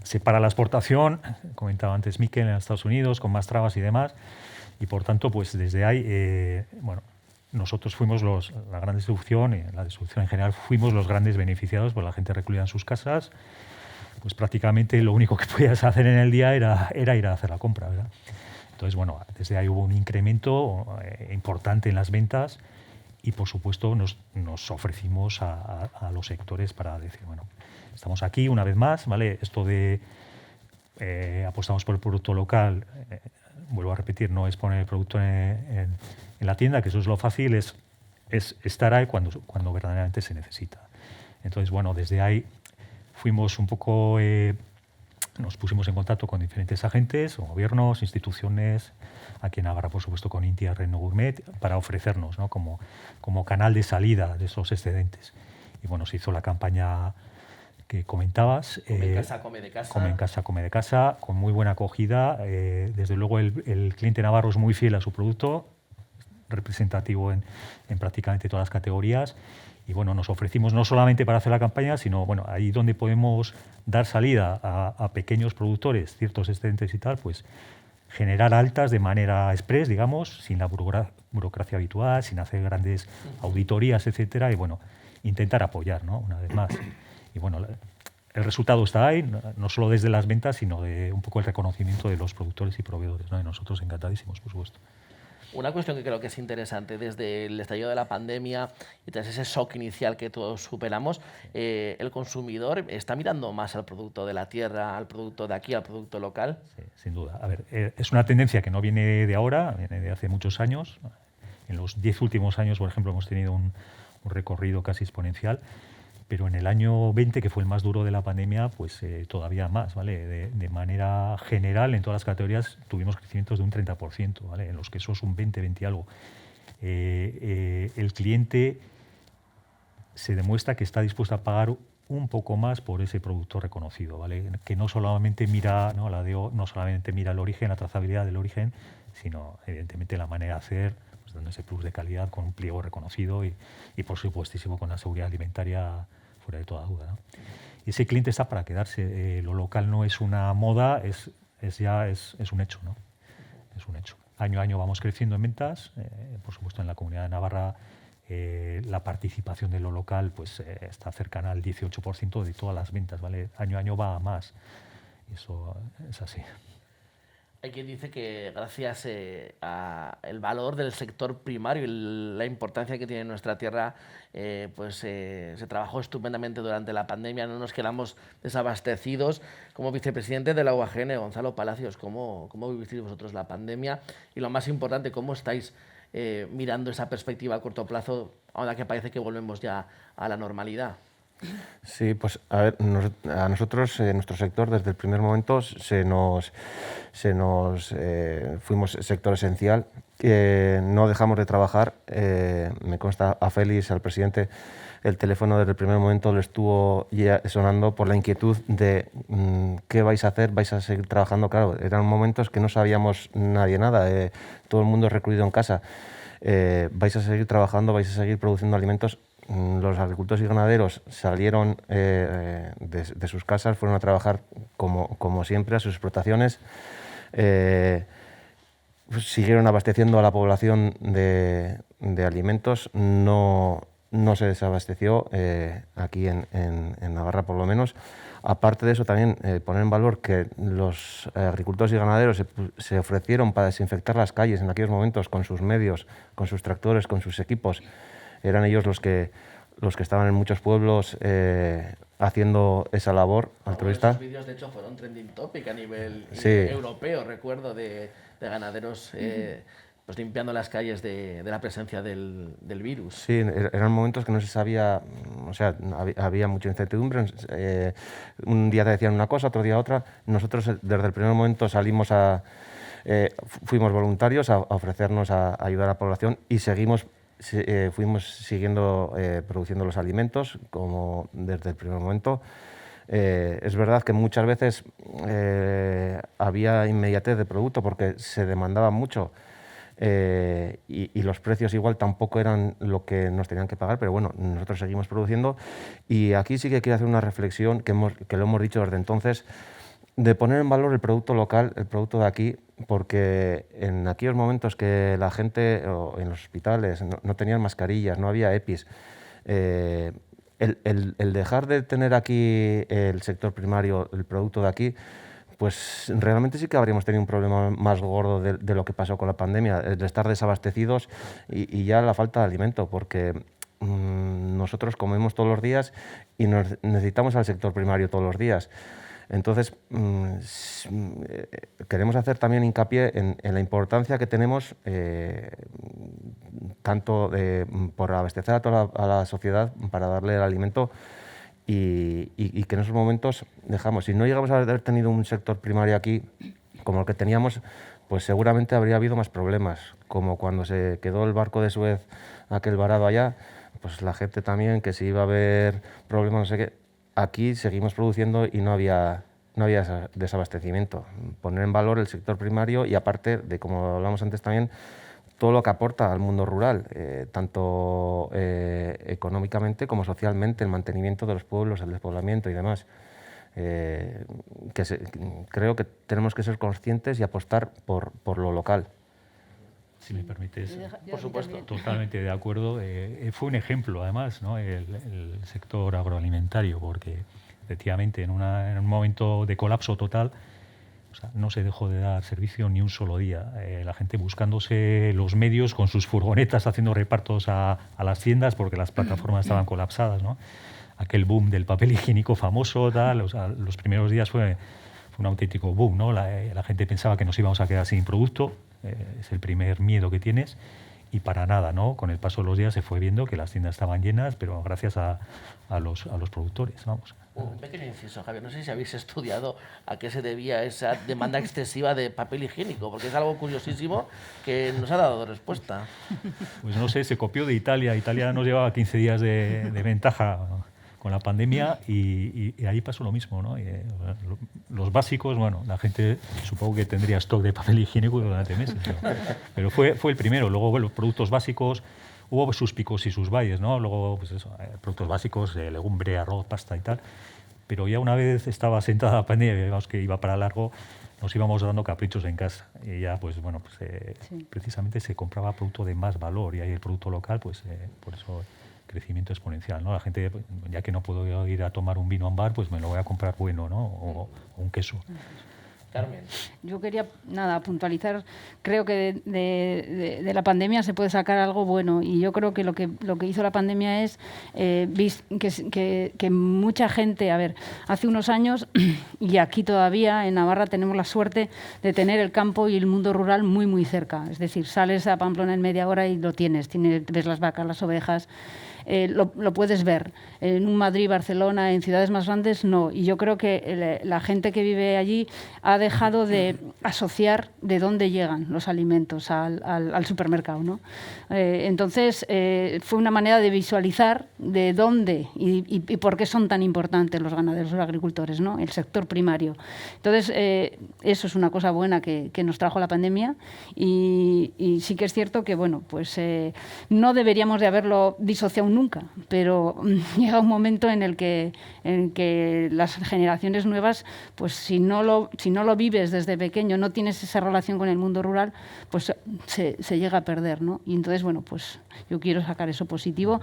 Se para la exportación, comentaba antes Miquel, en Estados Unidos, con más trabas y demás, y por tanto, pues desde ahí, nosotros fuimos la gran distribución, y la distribución en general, fuimos los grandes beneficiados, pues la gente recluida en sus casas, pues prácticamente lo único que podías hacer en el día era ir a hacer la compra, ¿verdad? Entonces, bueno, desde ahí hubo un incremento importante en las ventas y, por supuesto, nos ofrecimos a los sectores para decir, bueno, estamos aquí una vez más, ¿vale? Esto de apostamos por el producto local, vuelvo a repetir, no es poner el producto en la tienda, que eso es lo fácil, es estar ahí cuando verdaderamente se necesita. Entonces, bueno, desde ahí fuimos un poco, nos pusimos en contacto con diferentes agentes, gobiernos, instituciones, aquí en Navarra, por supuesto, con Intia, Reino Gourmet, para ofrecernos, ¿no?, como canal de salida de esos excedentes. Y bueno, se hizo la campaña que comentabas. Come en casa, come de casa. Come en casa, come de casa, con muy buena acogida. Desde luego el cliente navarro es muy fiel a su producto, representativo en prácticamente todas las categorías. Y bueno, nos ofrecimos no solamente para hacer la campaña, sino bueno, ahí donde podemos dar salida a pequeños productores, ciertos excedentes y tal, pues generar altas de manera express, digamos, sin la burocracia habitual, sin hacer grandes auditorías, etcétera, y bueno, intentar apoyar, ¿no?, una vez más. Y bueno, el resultado está ahí, no solo desde las ventas, sino de un poco el reconocimiento de los productores y proveedores, ¿no?, y nosotros encantadísimos, por supuesto. Una cuestión que creo que es interesante, desde el estallido de la pandemia y tras ese shock inicial que todos superamos, el consumidor está mirando más al producto de la tierra, al producto de aquí, al producto local. Sí, sin duda. A ver, es una tendencia que no viene de ahora, viene de hace muchos años. En los 10 últimos años, por ejemplo, hemos tenido un recorrido casi exponencial, pero en el año 20, que fue el más duro de la pandemia, pues todavía más, ¿vale? De manera general, en todas las categorías tuvimos crecimientos de un 30%, ¿vale? En los quesos un 20 y algo. El cliente se demuestra que está dispuesto a pagar un poco más por ese producto reconocido, ¿vale? Que no solamente mira, ¿no?, no solamente mira el origen, la trazabilidad del origen, sino evidentemente la manera de hacer, pues, dando ese plus de calidad con un pliego reconocido y por supuestísimo con la seguridad alimentaria fuera de toda duda, ¿no? Y ese cliente está para quedarse. Lo local no es una moda, es un hecho, ¿no? Es un hecho. Año a año vamos creciendo en ventas, por supuesto en la Comunidad de Navarra la participación de lo local pues está cercana al 18% de todas las ventas, ¿vale? Año a año va a más, y eso es así. Hay quien dice que gracias al valor del sector primario y la importancia que tiene nuestra tierra, se trabajó estupendamente durante la pandemia, no nos quedamos desabastecidos. Como vicepresidente de la UAGN, Gonzalo Palacios, ¿cómo vivisteis vosotros la pandemia? Y lo más importante, ¿cómo estáis mirando esa perspectiva a corto plazo, ahora que parece que volvemos ya a la normalidad? Sí, pues a ver, a nosotros, en nuestro sector, desde el primer momento fuimos sector esencial. No dejamos de trabajar. Me consta a Félix, al presidente, el teléfono desde el primer momento le estuvo ya sonando por la inquietud de ¿qué vais a hacer? ¿Vais a seguir trabajando? Claro, eran momentos que no sabíamos nadie nada, todo el mundo recluido en casa. ¿Vais a seguir trabajando? ¿Vais a seguir produciendo alimentos? Los agricultores y ganaderos salieron de sus casas, fueron a trabajar como siempre a sus explotaciones, siguieron abasteciendo a la población de alimentos, no se desabasteció aquí en Navarra por lo menos. Aparte de eso, también poner en valor que los agricultores y ganaderos se ofrecieron para desinfectar las calles en aquellos momentos con sus medios, con sus tractores, con sus equipos. Eran ellos los que estaban en muchos pueblos haciendo esa labor altruista. Esos vídeos, de hecho, fueron trending topic a nivel sí. europeo, recuerdo, de ganaderos pues limpiando las calles de la presencia del virus. Sí, eran momentos que no se sabía, o sea, había mucha incertidumbre. Un día te decían una cosa, otro día otra. Nosotros desde el primer momento fuimos voluntarios a ofrecernos a ayudar a la población y fuimos siguiendo produciendo los alimentos como desde el primer momento. Es verdad que muchas veces había inmediatez de producto porque se demandaba mucho y los precios igual tampoco eran lo que nos tenían que pagar, pero bueno, nosotros seguimos produciendo y aquí sí que quiero hacer una reflexión que lo hemos dicho desde entonces. de poner en valor el producto local, el producto de aquí, porque en aquellos momentos que la gente en los hospitales no tenían mascarillas, no había EPIs, el dejar de tener aquí el sector primario, el producto de aquí, pues realmente sí que habríamos tenido un problema más gordo de lo que pasó con la pandemia, el de estar desabastecidos y ya la falta de alimento, porque nosotros comemos todos los días y necesitamos al sector primario todos los días. Entonces, queremos hacer también hincapié en la importancia que tenemos tanto por abastecer a toda la sociedad para darle el alimento y que en esos momentos dejamos. Si no llegamos a haber tenido un sector primario aquí como el que teníamos, pues seguramente habría habido más problemas, como cuando se quedó el barco de Suez aquel varado allá, pues la gente también, que si iba a haber problemas, no sé qué. Aquí seguimos produciendo y no había desabastecimiento. Poner en valor el sector primario y aparte de, como hablamos antes también, todo lo que aporta al mundo rural, tanto económicamente como socialmente, el mantenimiento de los pueblos, el despoblamiento y demás. Creo que tenemos que ser conscientes y apostar por lo local. Si me permites, por supuesto. Totalmente de acuerdo. Fue un ejemplo, además, ¿no? el sector agroalimentario, porque efectivamente en un momento de colapso total, o sea, no se dejó de dar servicio ni un solo día. La gente buscándose los medios con sus furgonetas, haciendo repartos a las tiendas porque las plataformas estaban colapsadas, ¿no? Aquel boom del papel higiénico famoso, tal, o sea, los primeros días fue un auténtico boom, ¿no? La gente pensaba que nos íbamos a quedar sin producto, es el primer miedo que tienes, y para nada, ¿no? Con el paso de los días se fue viendo que las tiendas estaban llenas, pero gracias a los productores, vamos. Un pequeño inciso, Javier, no sé si habéis estudiado a qué se debía esa demanda excesiva de papel higiénico, porque es algo curiosísimo que nos ha dado respuesta. Pues no sé, se copió de Italia. Italia nos llevaba 15 días de ventaja con la pandemia y ahí pasó lo mismo, ¿no? Los básicos, bueno, la gente supongo que tendría stock de papel higiénico durante meses, pero fue el primero. Luego, bueno, los productos básicos, hubo sus picos y sus valles, ¿no? Luego, pues eso, productos básicos, legumbre, arroz, pasta y tal. Pero ya una vez estaba sentada la pandemia, veíamos que iba para largo, nos íbamos dando caprichos en casa. Y ya, pues bueno, pues, Sí. precisamente se compraba producto de más valor y ahí el producto local, pues por eso crecimiento exponencial, ¿no? La gente, ya que no puedo ir a tomar un vino a un bar, pues me lo voy a comprar bueno, ¿no? O un queso. Carmen. Yo quería, puntualizar, creo que de la pandemia se puede sacar algo bueno y yo creo que lo que hizo la pandemia es que mucha gente, hace unos años, y aquí todavía en Navarra tenemos la suerte de tener el campo y el mundo rural muy, muy cerca. Es decir, sales a Pamplona en media hora y lo tienes, ves las vacas, las ovejas. Lo puedes ver. En un Madrid, Barcelona, en ciudades más grandes, no. Y yo creo que la gente que vive allí ha dejado de asociar de dónde llegan los alimentos al supermercado, ¿no? Entonces, fue una manera de visualizar de dónde y por qué son tan importantes los ganaderos, los agricultores, ¿no? El sector primario. Entonces, eso es una cosa buena que nos trajo la pandemia y sí que es cierto que, bueno, pues no deberíamos de haberlo disociado nunca, pero llega un momento en el que las generaciones nuevas, pues si no lo vives desde pequeño, no tienes esa relación con el mundo rural, pues se llega a perder, ¿no? Y entonces, bueno, pues yo quiero sacar eso positivo,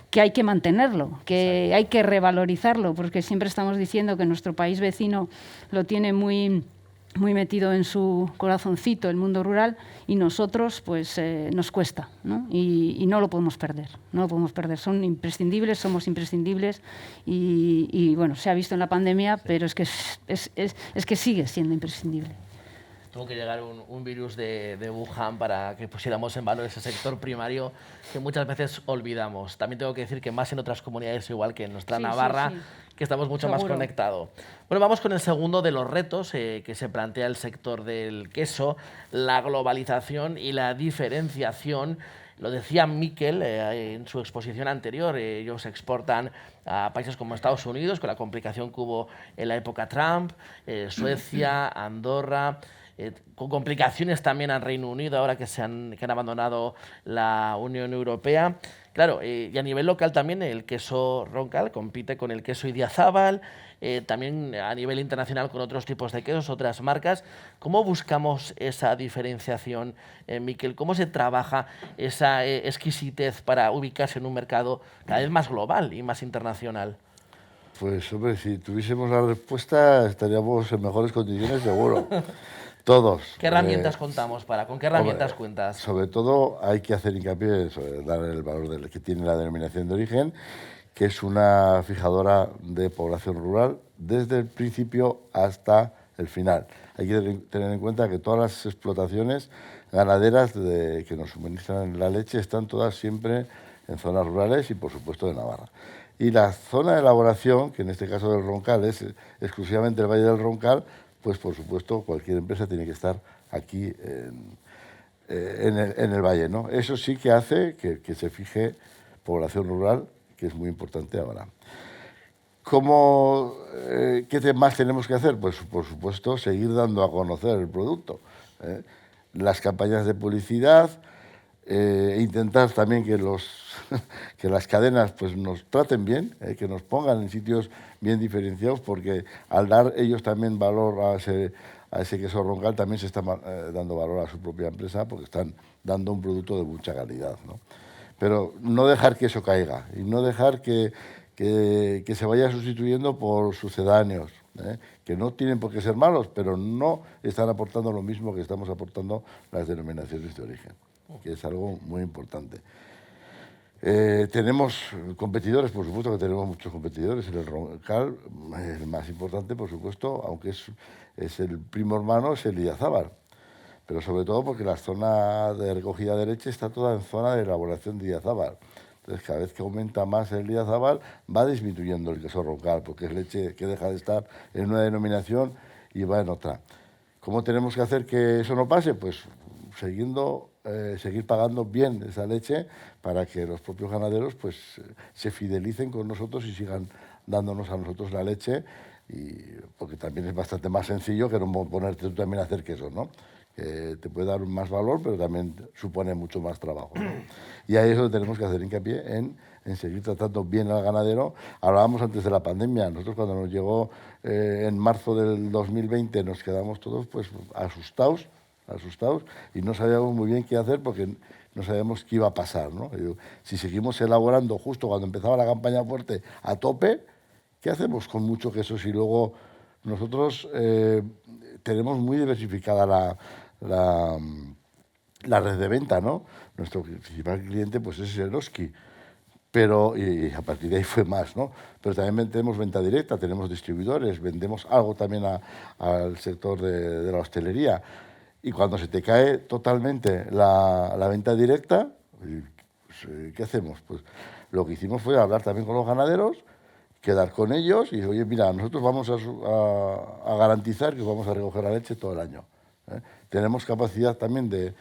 que hay que mantenerlo, que hay que revalorizarlo, porque siempre estamos diciendo que nuestro país vecino lo tiene muy metido en su corazoncito el mundo rural y nosotros pues nos cuesta, ¿no? Y no lo podemos perder, son imprescindibles, somos imprescindibles y bueno, se ha visto en la pandemia, pero es que sigue siendo imprescindible. Tuvo que llegar un virus de Wuhan para que pusiéramos en valor ese sector primario que muchas veces olvidamos. También tengo que decir que más en otras comunidades, igual que en nuestra Navarra, que estamos mucho más conectados. Bueno, vamos con el segundo de los retos que se plantea el sector del queso, la globalización y la diferenciación. Lo decía Miquel en su exposición anterior, ellos exportan a países como Estados Unidos, con la complicación que hubo en la época Trump, Suecia, Andorra. con complicaciones también al Reino Unido ahora que han abandonado la Unión Europea. Claro, y a nivel local también el queso Roncal compite con el queso Idiazábal, también a nivel internacional con otros tipos de quesos, otras marcas. ¿Cómo buscamos esa diferenciación, Miquel? ¿Cómo se trabaja esa exquisitez para ubicarse en un mercado cada vez más global y más internacional? Pues hombre, si tuviésemos la respuesta estaríamos en mejores condiciones seguro. Todos. ¿Qué herramientas contamos con qué herramientas cuentas? Sobre todo hay que hacer hincapié en dar el valor que tiene la denominación de origen, que es una fijadora de población rural desde el principio hasta el final. Hay que tener en cuenta que todas las explotaciones ganaderas que nos suministran la leche están todas siempre en zonas rurales y, por supuesto, de Navarra. Y la zona de elaboración, que en este caso del Roncal es exclusivamente el Valle del Roncal, pues por supuesto cualquier empresa tiene que estar aquí en el valle, ¿no? Eso sí que hace que se fije población rural, que es muy importante ahora. ¿Qué más tenemos que hacer? Pues por supuesto seguir dando a conocer el producto. Las campañas de publicidad, intentar también que las cadenas pues, nos traten bien, que nos pongan en sitios bien diferenciados, porque al dar ellos también valor a ese queso Roncal, también se está dando valor a su propia empresa, porque están dando un producto de mucha calidad, ¿no? Pero no dejar que eso caiga y no dejar que se vaya sustituyendo por sucedáneos, que no tienen por qué ser malos, pero no están aportando lo mismo que estamos aportando las denominaciones de origen, que es algo muy importante. Tenemos competidores, por supuesto que tenemos muchos competidores en el Roncal. El más importante, por supuesto, aunque es el primo hermano, es el Idiazábal. Pero sobre todo porque la zona de recogida de leche está toda en zona de elaboración de Idiazábal. Entonces, cada vez que aumenta más el Idiazábal, va disminuyendo el queso Roncal, porque es leche que deja de estar en una denominación y va en otra. ¿Cómo tenemos que hacer que eso no pase? Pues seguir pagando bien esa leche para que los propios ganaderos pues, se fidelicen con nosotros y sigan dándonos a nosotros la leche, porque también es bastante más sencillo que no ponerte tú también a hacer queso, ¿no? Que te puede dar más valor, pero también supone mucho más trabajo, ¿no? Y ahí es donde tenemos que hacer hincapié en seguir tratando bien al ganadero. Hablábamos antes de la pandemia. Nosotros cuando nos llegó en marzo del 2020 nos quedamos todos pues asustados y no sabíamos muy bien qué hacer porque no sabíamos qué iba a pasar, ¿no? Si seguimos elaborando justo cuando empezaba la campaña fuerte a tope, ¿qué hacemos con mucho queso si luego nosotros tenemos muy diversificada la red de venta, ¿no? Nuestro principal cliente pues es Eroski, pero y a partir de ahí fue más, ¿no? Pero también tenemos venta directa, tenemos distribuidores, vendemos algo también al sector de la hostelería. Y cuando se te cae totalmente la venta directa, pues, ¿qué hacemos? Pues lo que hicimos fue hablar también con los ganaderos, quedar con ellos y decir, oye, mira, nosotros vamos a garantizar que vamos a recoger la leche todo el año. Tenemos capacidad también de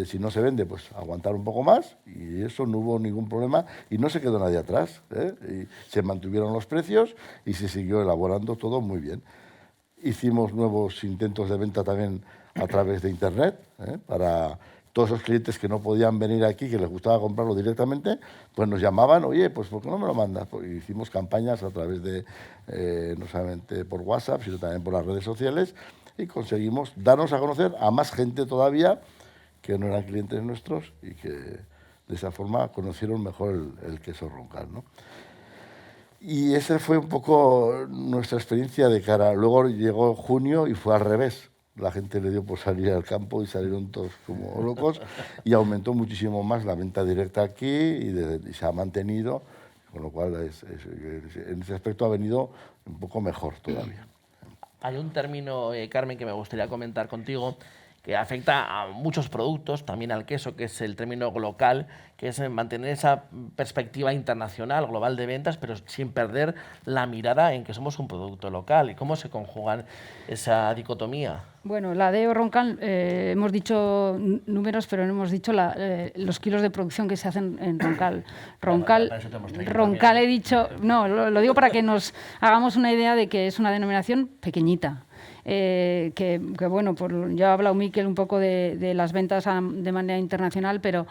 si no se vende, pues aguantar un poco más, y eso no hubo ningún problema y no se quedó nadie atrás. Y se mantuvieron los precios y se siguió elaborando todo muy bien. Hicimos nuevos intentos de venta también a través de Internet, para todos esos clientes que no podían venir aquí, que les gustaba comprarlo directamente, pues nos llamaban, oye, pues ¿por qué no me lo mandas? Pues hicimos campañas a través de, no solamente por WhatsApp, sino también por las redes sociales, y conseguimos darnos a conocer a más gente todavía que no eran clientes nuestros y que de esa forma conocieron mejor el queso Roncal, ¿no? Y esa fue un poco nuestra experiencia de cara. Luego llegó junio y fue al revés. La gente le dio por salir al campo y salieron todos como locos y aumentó muchísimo más la venta directa aquí y se ha mantenido, con lo cual en ese aspecto ha venido un poco mejor todavía. Hay un término, Carmen, que me gustaría comentar contigo, que afecta a muchos productos, también al queso, que es el término local, que es mantener esa perspectiva internacional, global de ventas, pero sin perder la mirada en que somos un producto local. ¿Y cómo se conjugan esa dicotomía? Bueno, la de Roncal, hemos dicho números, pero no hemos dicho los kilos de producción que se hacen en Roncal. Roncal he dicho, no, lo digo para que nos hagamos una idea de que es una denominación pequeñita. bueno, ya ha hablado Miquel un poco de las ventas de manera internacional, pero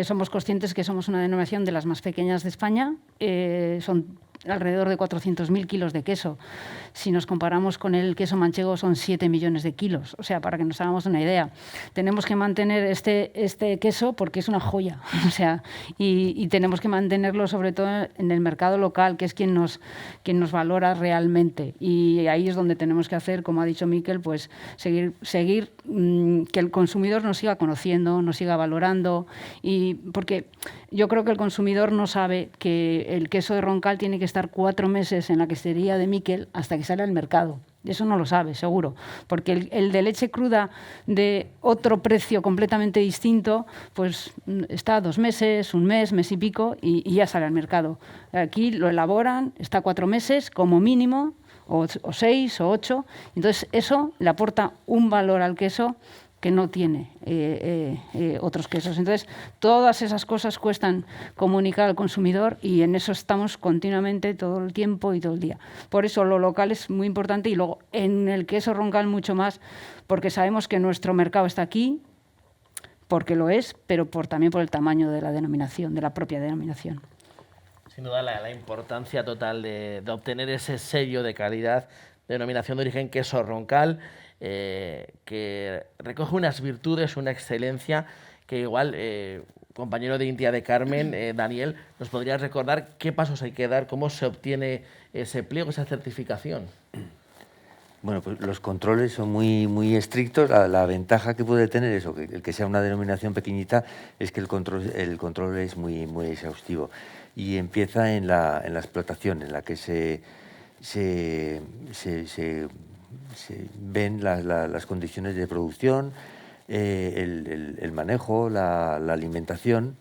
somos conscientes que somos una denominación de las más pequeñas de España. Son alrededor de 400.000 kilos de queso. Si nos comparamos con el queso manchego, son 7 millones de kilos. O sea, para que nos hagamos una idea. Tenemos que mantener este queso porque es una joya. O sea, y tenemos que mantenerlo sobre todo en el mercado local, que es quien nos valora realmente. Y ahí es donde tenemos que hacer, como ha dicho Miquel, pues seguir que el consumidor nos siga conociendo, nos siga valorando. Y porque yo creo que el consumidor no sabe que el queso de Roncal tiene que estar 4 meses en la quesería de Miquel hasta que sale al mercado. Eso no lo sabe, seguro. Porque el de leche cruda de otro precio completamente distinto, pues está 2 meses, 1 mes, mes y pico, y ya sale al mercado. Aquí lo elaboran, está 4 meses como mínimo, o 6 o 8. Entonces, eso le aporta un valor al queso que no tiene otros quesos. Entonces, todas esas cosas cuestan comunicar al consumidor y en eso estamos continuamente todo el tiempo y todo el día. Por eso lo local es muy importante y luego en el queso Roncal mucho más, porque sabemos que nuestro mercado está aquí, porque lo es, pero también por el tamaño de la denominación, de la propia denominación. Sin duda la importancia total de obtener ese sello de calidad, denominación de origen queso Roncal, que recoge unas virtudes, una excelencia que igual, compañero de Intia de Carmen, Daniel, ¿nos podrías recordar qué pasos hay que dar, cómo se obtiene ese pliego, esa certificación? Bueno, pues los controles son muy estrictos. La ventaja que puede tener eso, que el que sea una denominación pequeñita, es que el control es muy exhaustivo. Y empieza en la explotación, en la que se ven las condiciones de producción, el manejo, la alimentación,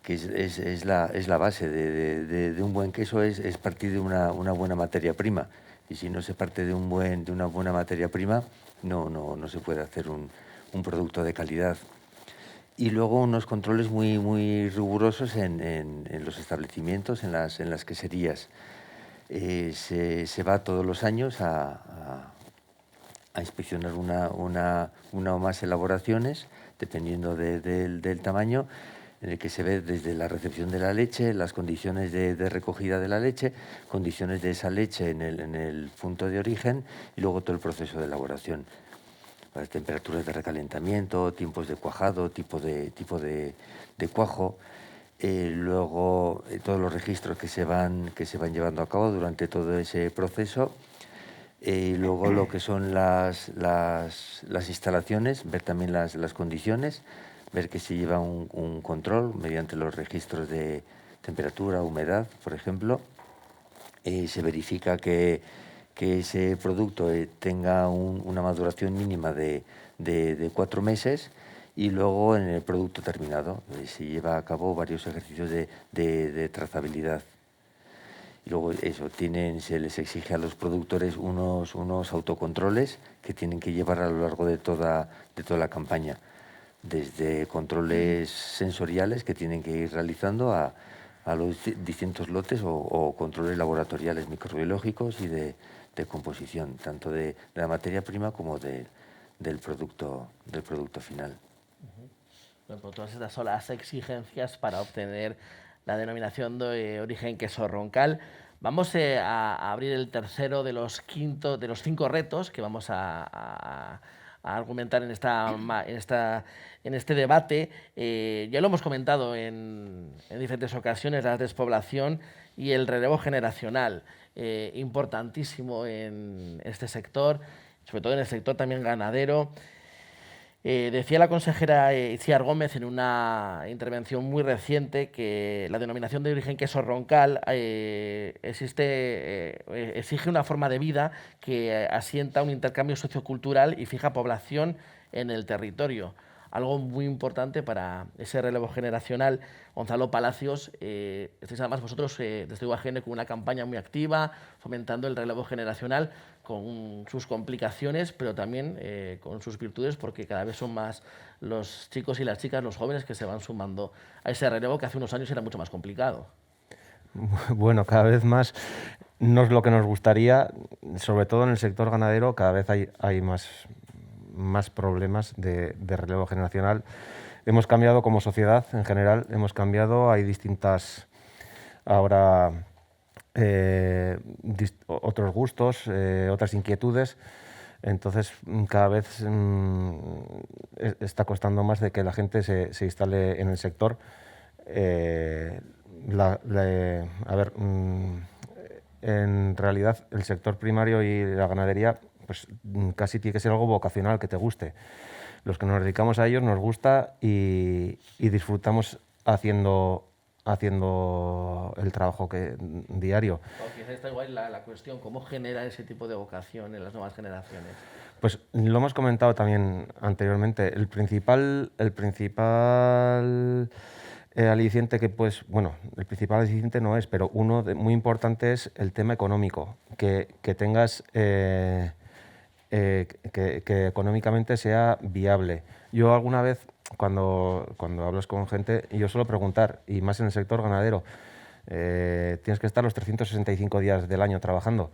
que es la base de un buen queso, es partir de una buena materia prima. Y si no se parte de una buena materia prima, no se puede hacer un producto de calidad. Y luego unos controles muy rigurosos en los establecimientos, en las queserías. Se va todos los años a inspeccionar una o más elaboraciones, dependiendo del tamaño, en el que se ve desde la recepción de la leche, las condiciones de recogida de la leche, condiciones de esa leche en el punto de origen y luego todo el proceso de elaboración. Las temperaturas de recalentamiento, tiempos de cuajado, tipo de cuajo, luego todos los registros que se van llevando a cabo durante todo ese proceso, luego lo que son las instalaciones, ver también las condiciones, ver que se lleva un control mediante los registros de temperatura, humedad, por ejemplo. Se verifica que ese producto tenga una maduración mínima de 4 meses y luego en el producto terminado se lleva a cabo varios ejercicios de trazabilidad. Y luego eso, se les exige a los productores unos autocontroles que tienen que llevar a lo largo de toda la campaña, desde controles sensoriales que tienen que ir realizando a los distintos lotes o controles laboratoriales microbiológicos y de composición, tanto de la materia prima como del producto final. Bueno, pues todas estas son las exigencias para obtener la denominación de origen queso Roncal. Vamos a abrir el tercero de los 5 retos que vamos a argumentar en este debate. Ya lo hemos comentado en diferentes ocasiones, la despoblación y el relevo generacional, importantísimo en este sector, sobre todo en el sector también ganadero. Decía la consejera Itziar Gómez en una intervención muy reciente que la denominación de origen queso Roncal exige una forma de vida que asienta un intercambio sociocultural y fija población en el territorio. Algo muy importante para ese relevo generacional. Gonzalo Palacios, estáis además vosotros desde UAGN con una campaña muy activa, fomentando el relevo generacional con sus complicaciones, pero también con sus virtudes, porque cada vez son más los chicos y las chicas, los jóvenes, que se van sumando a ese relevo que hace unos años era mucho más complicado. Bueno, cada vez más no es lo que nos gustaría, sobre todo en el sector ganadero, cada vez hay más problemas de relevo generacional. Hemos cambiado como sociedad en general, hemos cambiado, hay distintas ahora otros gustos, otras inquietudes. Entonces, cada vez está costando más de que la gente se instale en el sector. A ver, en realidad el sector primario y la ganadería pues casi tiene que ser algo vocacional, que te guste. Los que nos dedicamos a ellos nos gusta y disfrutamos haciendo el trabajo diario. Quizás está igual la cuestión, ¿cómo genera ese tipo de vocación en las nuevas generaciones? Pues lo hemos comentado también anteriormente. El principal aliciente que pues, bueno, el principal aliciente no es, pero muy importante es el tema económico, que tengas, que económicamente sea viable. Yo alguna vez, cuando hablas con gente, yo suelo preguntar, y más en el sector ganadero, tienes que estar los 365 días del año trabajando.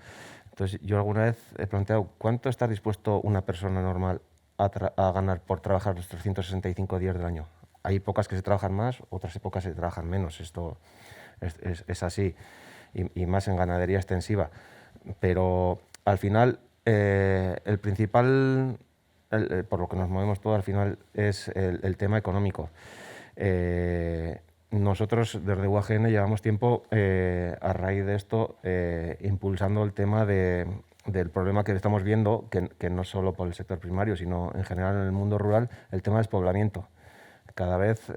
Entonces, yo alguna vez he planteado, ¿cuánto está dispuesto una persona normal a ganar por trabajar los 365 días del año? Hay épocas que se trabajan más, otras épocas se trabajan menos. Esto es así, y más en ganadería extensiva. Pero al final, el principal, por lo que nos movemos todo, al final es el tema económico. Nosotros desde UAGN llevamos tiempo, a raíz de esto, impulsando el tema del problema que estamos viendo, que no solo por el sector primario, sino en general en el mundo rural, el tema del despoblamiento. Cada vez,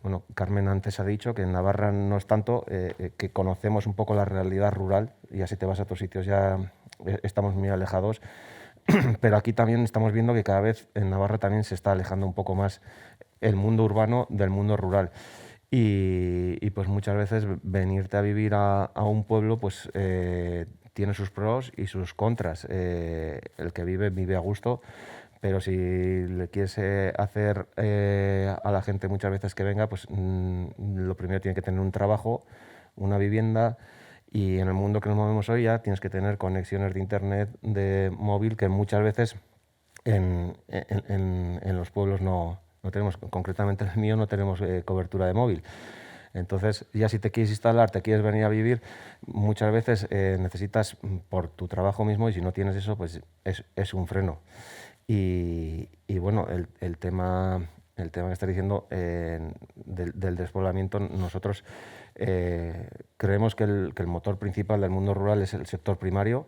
bueno, Carmen antes ha dicho que en Navarra no es tanto, que conocemos un poco la realidad rural, y ya si te vas a otros sitios ya estamos muy alejados, pero aquí también estamos viendo que cada vez en Navarra también se está alejando un poco más el mundo urbano del mundo rural. Y pues muchas veces venirte a vivir a un pueblo pues tiene sus pros y sus contras. El que vive a gusto, pero si le quieres hacer a la gente muchas veces que venga, pues lo primero tiene que tener un trabajo, una vivienda, y en el mundo que nos movemos hoy ya tienes que tener conexiones de internet, de móvil, que muchas veces en los pueblos no tenemos. Concretamente en el mío no tenemos cobertura de móvil. Entonces, ya si te quieres instalar, te quieres venir a vivir, muchas veces necesitas por tu trabajo mismo, y si no tienes eso, pues es un freno. Y bueno, el tema que estás diciendo del despoblamiento, nosotros creemos que el motor principal del mundo rural es el sector primario,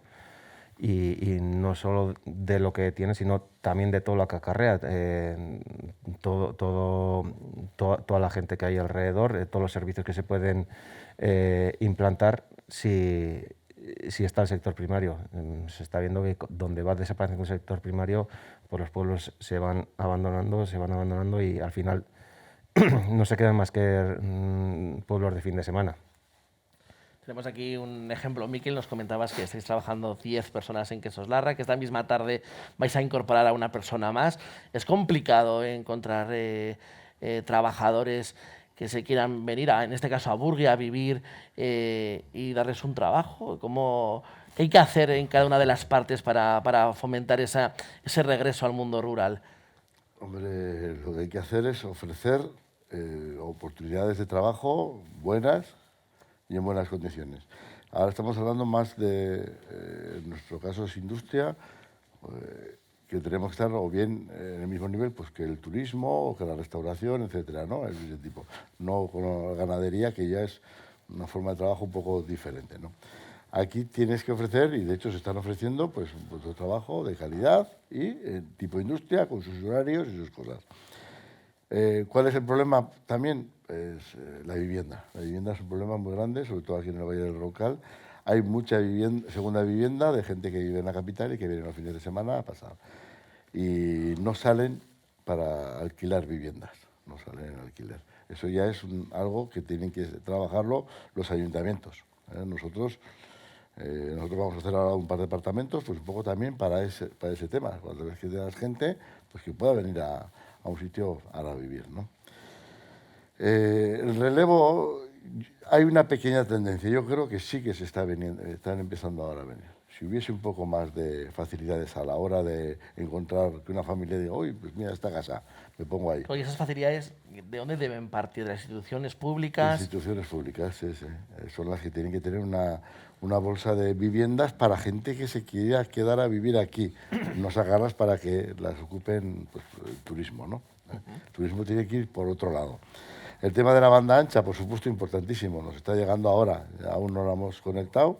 y no solo de lo que tiene, sino también de todo lo que acarrea, toda la gente que hay alrededor, todos los servicios que se pueden implantar si está el sector primario. Se está viendo que donde va desapareciendo el sector primario, pues los pueblos se van abandonando, y al final no se quedan más que pueblos de fin de semana. Tenemos aquí un ejemplo. Miquel, nos comentabas que estáis trabajando 10 personas en Quesos Larra, que esta misma tarde vais a incorporar a una persona más. Es complicado encontrar trabajadores que se quieran venir, en este caso a Burgui, a vivir y darles un trabajo. ¿Qué hay que hacer en cada una de las partes para fomentar ese regreso al mundo rural? Hombre, lo que hay que hacer es ofrecer oportunidades de trabajo buenas y en buenas condiciones. Ahora estamos hablando más de, en nuestro caso es industria, que tenemos que estar o bien en el mismo nivel pues, que el turismo o que la restauración, etcétera, ¿no? Es de ese tipo. No con la ganadería, que ya es una forma de trabajo un poco diferente, ¿no? Aquí tienes que ofrecer, y de hecho se están ofreciendo, pues un puesto de trabajo de calidad y tipo industria, con sus horarios y sus cosas. ¿Cuál es el problema también? Pues la vivienda. La vivienda es un problema muy grande, sobre todo aquí en el Valle del Roncal. Hay mucha segunda vivienda de gente que vive en la capital y que viene los fines de semana a pasar. Y no salen para alquilar viviendas, no salen en alquiler. Eso ya es algo que tienen que trabajarlo los ayuntamientos. Nosotros vamos a hacer ahora un par de departamentos, pues un poco también para ese tema. Cuando ves que tengas gente, pues que pueda venir a un sitio a vivir, ¿no? El relevo hay una pequeña tendencia. Yo creo que sí que se están empezando ahora a venir. Si hubiese un poco más de facilidades a la hora de encontrar que una familia diga, oye, pues mira esta casa, me pongo ahí. Oye, esas facilidades, ¿de dónde deben partir? ¿De las instituciones públicas? Instituciones públicas, sí, sí. Son las que tienen que tener una bolsa de viviendas para gente que se quiera quedar a vivir aquí, no sacarlas para que las ocupen pues, el turismo, ¿no? El turismo tiene que ir por otro lado. El tema de la banda ancha, por supuesto, importantísimo. Nos está llegando ahora, aún no lo hemos conectado.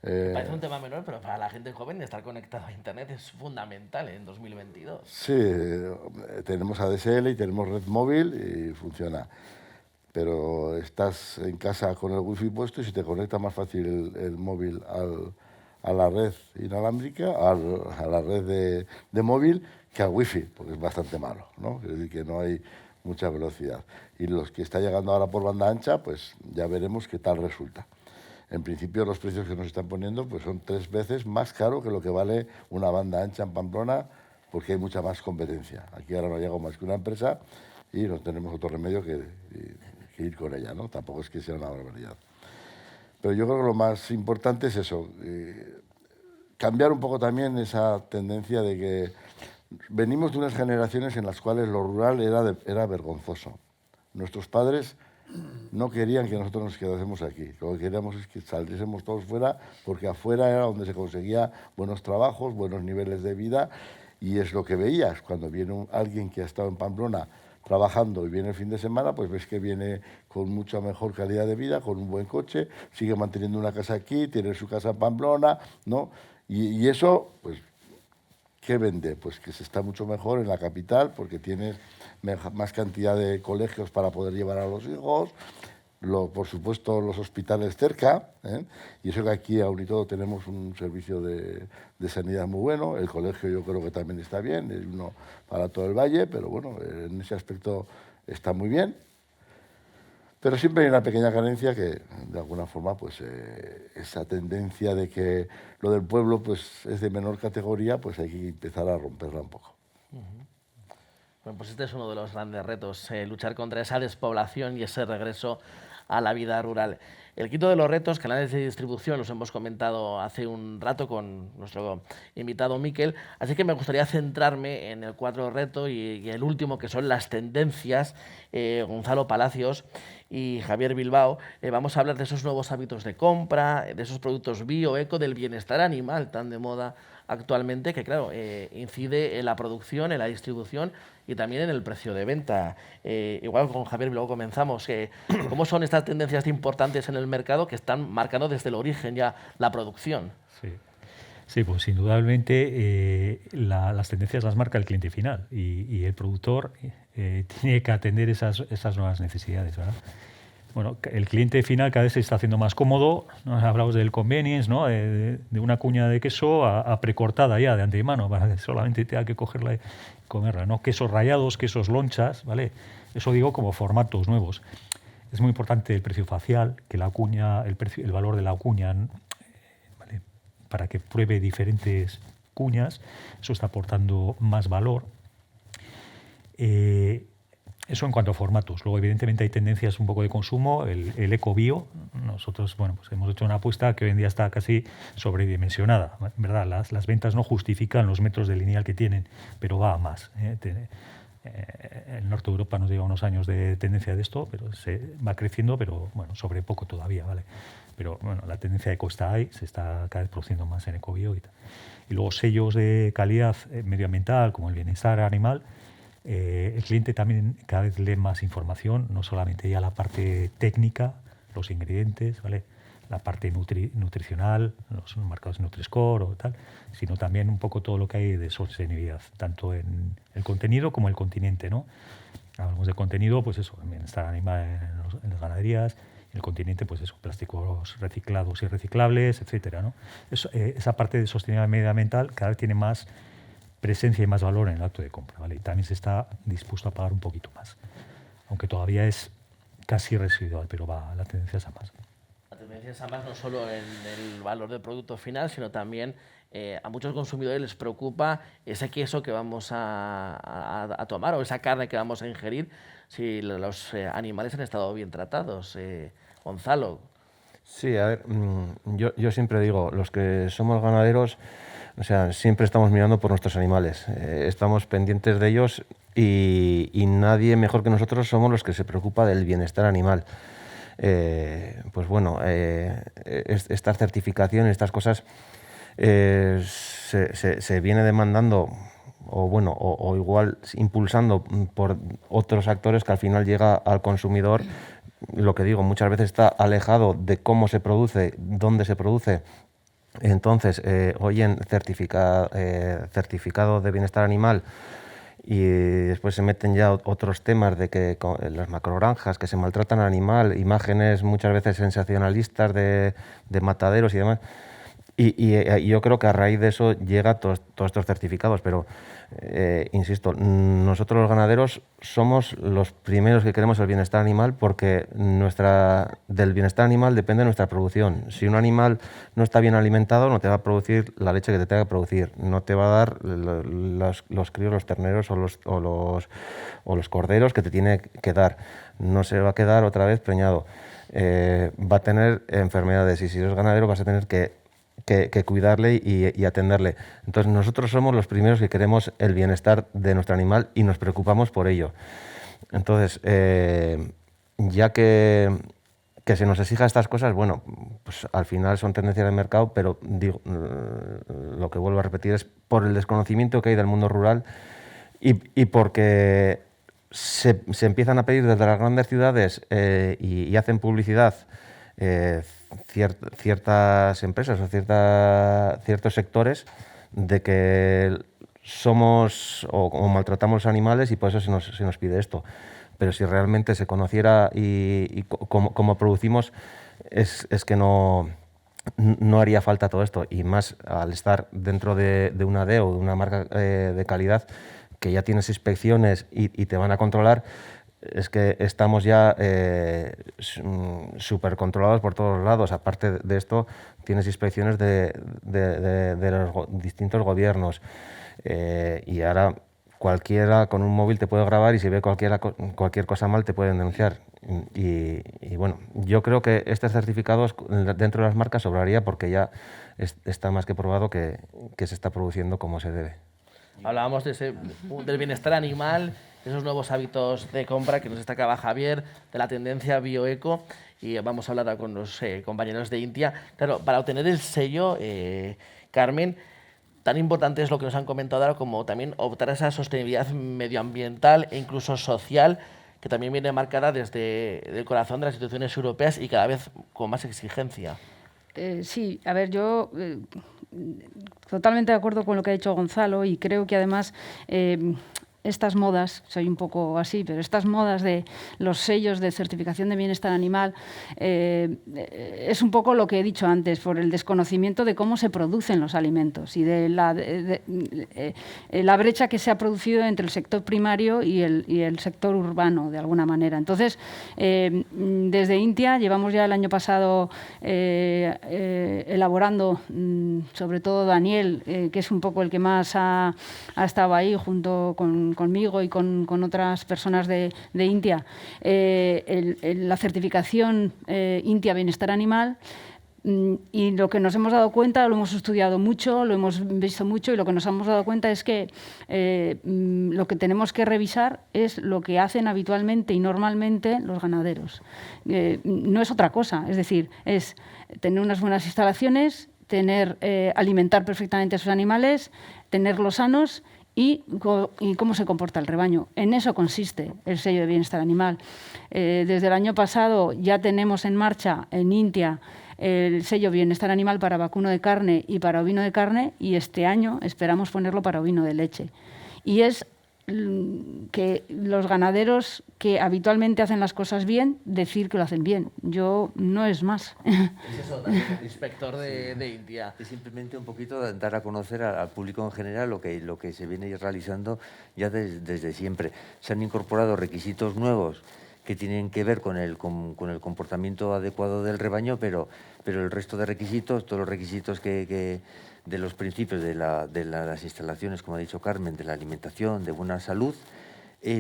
Parece un tema menor, pero para la gente joven estar conectado a Internet es fundamental en 2022. Sí, tenemos ADSL y tenemos red móvil y funciona. Pero estás en casa con el wifi puesto y si te conecta más fácil el móvil a la red inalámbrica, a la red de móvil, que al wifi, porque es bastante malo, ¿no? Es decir, que no hay mucha velocidad. Y los que está llegando ahora por banda ancha, pues ya veremos qué tal resulta. En principio los precios que nos están poniendo pues son 3 veces más caro que lo que vale una banda ancha en Pamplona, porque hay mucha más competencia. Aquí ahora no llega más que una empresa y no tenemos otro remedio que ir con ella, ¿no? Tampoco es que sea una barbaridad. Pero yo creo que lo más importante es eso, cambiar un poco también esa tendencia de que venimos de unas generaciones en las cuales lo rural era vergonzoso. Nuestros padres no querían que nosotros nos quedásemos aquí. Lo que queríamos es que saliésemos todos fuera, porque afuera era donde se conseguía buenos trabajos, buenos niveles de vida, y es lo que veías. Cuando viene alguien que ha estado en Pamplona trabajando y viene el fin de semana, pues ves que viene con mucha mejor calidad de vida, con un buen coche, sigue manteniendo una casa aquí, tiene su casa en Pamplona, ¿no? Y eso, pues, ¿qué vende? Pues que se está mucho mejor en la capital porque tienes más cantidad de colegios para poder llevar a los hijos, por supuesto los hospitales cerca, ¿eh? Y eso que aquí aún y todo tenemos un servicio de sanidad muy bueno, el colegio yo creo que también está bien, es uno para todo el valle, pero bueno, en ese aspecto está muy bien. Pero siempre hay una pequeña carencia que, de alguna forma, pues esa tendencia de que lo del pueblo pues, es de menor categoría, pues hay que empezar a romperla un poco. Bueno, pues este es uno de los grandes retos, luchar contra esa despoblación y ese regreso a la vida rural. El quinto de los retos, canales de distribución, los hemos comentado hace un rato con nuestro invitado Miquel, así que me gustaría centrarme en el cuarto reto y el último, que son las tendencias. Gonzalo Palacios y Javier Bilbao, vamos a hablar de esos nuevos hábitos de compra, de esos productos bio, eco, del bienestar animal tan de moda actualmente, que claro, incide en la producción, en la distribución y también en el precio de venta. Igual con Javier Bilbao comenzamos. ¿Cómo son estas tendencias importantes en el mercado que están marcando desde el origen ya la producción? Sí, pues indudablemente las tendencias las marca el cliente final y el productor tiene que atender esas nuevas necesidades, ¿verdad? Bueno, el cliente final cada vez se está haciendo más cómodo. Hablamos del convenience, ¿no? De una cuña de queso a precortada ya de antemano para que solamente tenga que cogerla y comerla, ¿no? Quesos rallados, quesos lonchas, ¿vale? Eso digo como formatos nuevos. Es muy importante el precio facial, que la cuña, el valor de la cuña, ¿vale? Para que pruebe diferentes cuñas, eso está aportando más valor. Eso en cuanto a formatos. Luego, evidentemente, hay tendencias un poco de consumo. El eco-bio, nosotros bueno, pues hemos hecho una apuesta que hoy en día está casi sobredimensionada, ¿verdad? Las ventas no justifican los metros de lineal que tienen, pero va a más. El norte de Europa nos lleva unos años de tendencia de esto, pero se va creciendo, pero bueno, sobre poco todavía, ¿vale? Pero bueno, la tendencia eco está ahí, se está cada vez produciendo más en eco-bio y tal. Y luego sellos de calidad medioambiental, como el bienestar animal. El cliente también cada vez lee más información, no solamente ya la parte técnica, los ingredientes, ¿vale? La parte nutricional, los marcados Nutri-Score o tal, sino también un poco todo lo que hay de sostenibilidad, tanto en el contenido como el continente, ¿no? Hablamos de contenido, pues eso, el bienestar animal en las ganaderías, en el continente, pues eso, plásticos reciclados y reciclables, etcétera, ¿no? Esa parte de sostenibilidad medioambiental cada vez tiene más presencia y más valor en el acto de compra, ¿vale? Y también se está dispuesto a pagar un poquito más, aunque todavía es casi residual, pero va, la tendencia es a más. La tendencia beneficias además no solo en el valor del producto final, sino también a muchos consumidores les preocupa ese queso que vamos a tomar o esa carne que vamos a ingerir, si los animales han estado bien tratados. Gonzalo. Sí, a ver, yo siempre digo, los que somos ganaderos, o sea, siempre estamos mirando por nuestros animales, estamos pendientes de ellos y nadie mejor que nosotros somos los que se preocupa del bienestar animal. Pues bueno, estas certificaciones, estas cosas se viene demandando o bueno, o igual impulsando por otros actores que al final llega al consumidor. Lo que digo, muchas veces está alejado de cómo se produce, dónde se produce. Entonces, oyen certificado de bienestar animal y después se meten ya otros temas de que las macrogranjas, que se maltratan al animal, imágenes muchas veces sensacionalistas de mataderos y demás. Y yo creo que a raíz de eso llega todos estos certificados, pero insisto, nosotros los ganaderos somos los primeros que queremos el bienestar animal porque del bienestar animal depende nuestra producción. Si un animal no está bien alimentado, no te va a producir la leche que te tenga que producir, no te va a dar los críos, los terneros o los corderos que te tiene que dar, no se va a quedar otra vez preñado, va a tener enfermedades y si eres ganadero vas a tener que cuidarle y atenderle. Entonces nosotros somos los primeros que queremos el bienestar de nuestro animal y nos preocupamos por ello. Entonces, ya que se nos exija estas cosas, bueno, pues al final son tendencias de mercado, pero digo, lo que vuelvo a repetir es por el desconocimiento que hay del mundo rural y porque se empiezan a pedir desde las grandes ciudades y hacen publicidad ciertas empresas o ciertos sectores de que somos o maltratamos los animales y por eso se nos pide esto. Pero si realmente se conociera y cómo producimos, es que no haría falta todo esto. Y más al estar dentro de una DEO, de una marca de calidad, que ya tienes inspecciones y te van a controlar, es que estamos ya súper controlados por todos lados. Aparte de esto, tienes inspecciones de los distintos gobiernos. Y ahora cualquiera con un móvil te puede grabar y si ve cualquier cosa mal te pueden denunciar. Y bueno, yo creo que estos certificados dentro de las marcas sobraría porque ya está más que probado que se está produciendo como se debe. Hablábamos del bienestar animal, de esos nuevos hábitos de compra que nos destacaba Javier, de la tendencia bioeco, y vamos a hablar ahora con los compañeros de Intia. Claro, para obtener el sello, Carmen, tan importante es lo que nos han comentado ahora como también optar a esa sostenibilidad medioambiental e incluso social, que también viene marcada desde el corazón de las instituciones europeas y cada vez con más exigencia. Sí, a ver, yo totalmente de acuerdo con lo que ha dicho Gonzalo y creo que además estas modas, soy un poco así, pero estas modas de los sellos de certificación de bienestar animal es un poco lo que he dicho antes, por el desconocimiento de cómo se producen los alimentos y de la brecha que se ha producido entre el sector primario y el sector urbano, de alguna manera. Entonces, desde Intia llevamos ya el año pasado elaborando, sobre todo Daniel, que es un poco el que más ha estado ahí junto conmigo y con otras personas de Intia, la certificación Intia Bienestar Animal. Y lo que nos hemos dado cuenta, lo hemos estudiado mucho, lo hemos visto mucho y lo que nos hemos dado cuenta es que lo que tenemos que revisar es lo que hacen habitualmente y normalmente los ganaderos. No es otra cosa, es decir, es tener unas buenas instalaciones, alimentar perfectamente a sus animales, tenerlos sanos y cómo se comporta el rebaño. En eso consiste el sello de bienestar animal. Desde el año pasado ya tenemos en marcha en Intia el sello bienestar animal para vacuno de carne y para ovino de carne y este año esperamos ponerlo para ovino de leche. Y es que los ganaderos que habitualmente hacen las cosas bien, decir que lo hacen bien. Yo no es más. Es eso también, el inspector de Intia. Es simplemente un poquito dar a conocer al público en general lo que se viene realizando ya desde siempre. Se han incorporado requisitos nuevos que tienen que ver con el comportamiento adecuado del rebaño, pero el resto de requisitos, todos los requisitos de los principios de las instalaciones, como ha dicho Carmen, de la alimentación, de buena salud,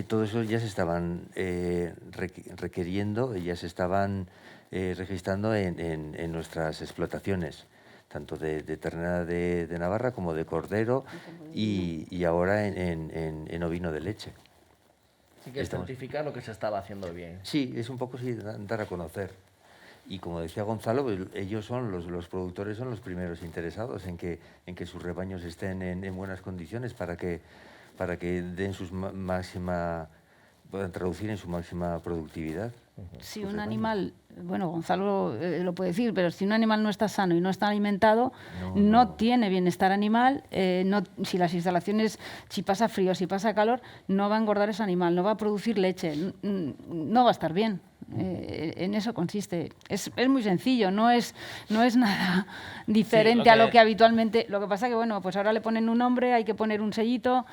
todo eso ya se estaban requiriendo, ya se estaban registrando en nuestras explotaciones, tanto de ternera de Navarra como de cordero y ahora en ovino de leche. Sí que certifica lo que se estaba haciendo bien. Sí, es un poco dar a conocer. Y como decía Gonzalo, pues, ellos son los productores, son los primeros interesados en que sus rebaños estén en buenas condiciones para que den puedan traducir en su máxima productividad. Si un animal, bueno, Gonzalo lo puede decir, pero si un animal no está sano y no está alimentado, no tiene bienestar animal, si las instalaciones, si pasa frío, si pasa calor, no va a engordar ese animal, no va a producir leche, no va a estar bien. En eso consiste. Es muy sencillo, no es nada diferente a lo que habitualmente. Lo que pasa que, bueno, pues ahora le ponen un nombre, hay que poner un sellito,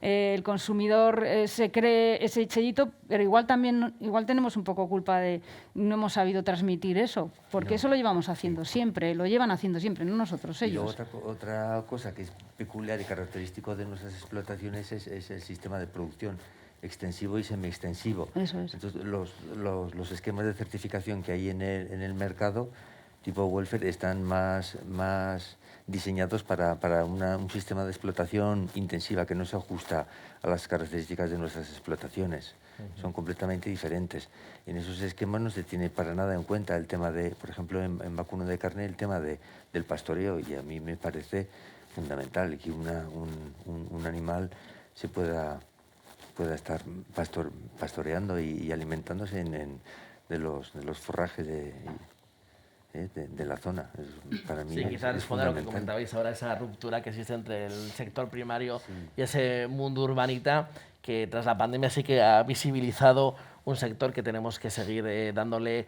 el consumidor se cree ese sellito, pero igual tenemos un poco culpa de no hemos sabido transmitir eso, porque eso lo llevamos haciendo siempre, lo llevan haciendo siempre, no nosotros, ellos. Y luego otra cosa que es peculiar y característico de nuestras explotaciones es el sistema de producción extensivo y semiextensivo. Eso es. Entonces, los esquemas de certificación que hay en el mercado, tipo welfare, están más diseñados para un sistema de explotación intensiva que no se ajusta a las características de nuestras explotaciones. Son completamente diferentes. En esos esquemas no se tiene para nada en cuenta el tema de, por ejemplo, en vacuno de carne, el tema del pastoreo, y a mí me parece fundamental que un animal se pueda estar pastoreando y alimentándose de los forrajes de la zona. Para mí quizás es responder a lo que fundamental. comentabais ahora, esa ruptura que existe entre el sector primario y ese mundo urbanita, que tras la pandemia sí que ha visibilizado un sector que tenemos que seguir dándole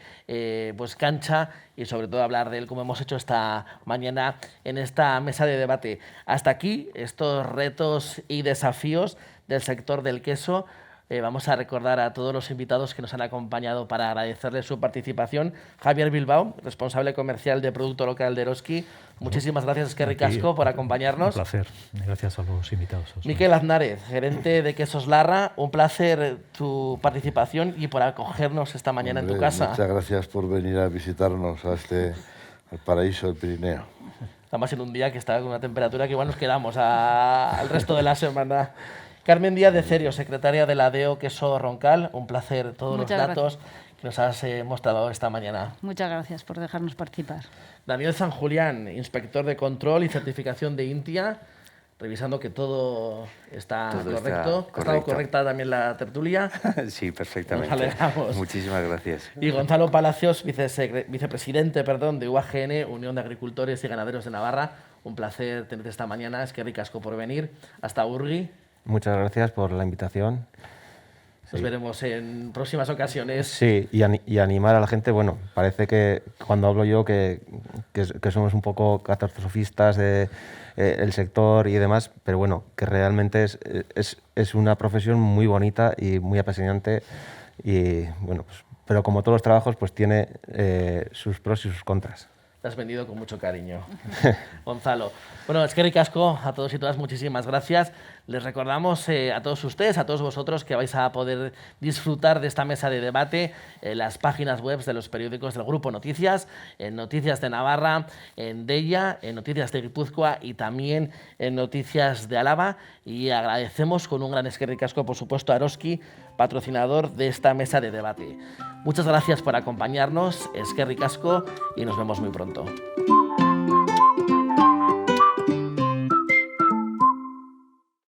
pues cancha y sobre todo hablar de él como hemos hecho esta mañana en esta mesa de debate. Hasta aquí estos retos y desafíos del sector del queso. Vamos a recordar a todos los invitados que nos han acompañado para agradecerles su participación. Javier Bilbao, responsable comercial de Producto Local de Eroski. Muchísimas gracias, Eskerrik asko, por acompañarnos. Un placer. Gracias a los invitados. Miquel Aznárez, gerente de Quesos Larra. Un placer tu participación y por acogernos esta mañana en tu casa. Muchas gracias por venir a visitarnos al paraíso del Pirineo. Además en un día que está con una temperatura que igual nos quedamos al resto de la semana. Carmen Díaz de Cerio, secretaria de la DEO Queso Roncal, un placer todos los datos que nos has mostrado esta mañana. Muchas gracias por dejarnos participar. Daniel San Julián, inspector de control y certificación de INTIA, revisando que todo está correcto. ¿Ha estado correcta también la tertulia? Sí, perfectamente. Nos alegramos. Muchísimas gracias. Y Gonzalo Palacios, vicepresidente de UAGN, Unión de Agricultores y Ganaderos de Navarra. Un placer tenerte esta mañana. Eskerrik asko por venir. Hasta Urgi. Muchas gracias por la invitación. Nos veremos en próximas ocasiones. Sí, y animar a la gente. Bueno, parece que cuando hablo yo que somos un poco catastrofistas del sector y demás, pero bueno, que realmente es una profesión muy bonita y muy apasionante y bueno, pues, pero como todos los trabajos pues tiene sus pros y sus contras. Te has vendido con mucho cariño, Gonzalo. Bueno, Eskerrik asko a todos y todas, muchísimas gracias. Les recordamos a todos ustedes, a todos vosotros, que vais a poder disfrutar de esta mesa de debate en las páginas web de los periódicos del Grupo Noticias, en Noticias de Navarra, en Deia, en Noticias de Guipúzcoa y también en Noticias de Álava. Y agradecemos con un gran eskerrik asko, por supuesto, a Eroski, patrocinador de esta mesa de debate. Muchas gracias por acompañarnos, eskerrik asko, y nos vemos muy pronto.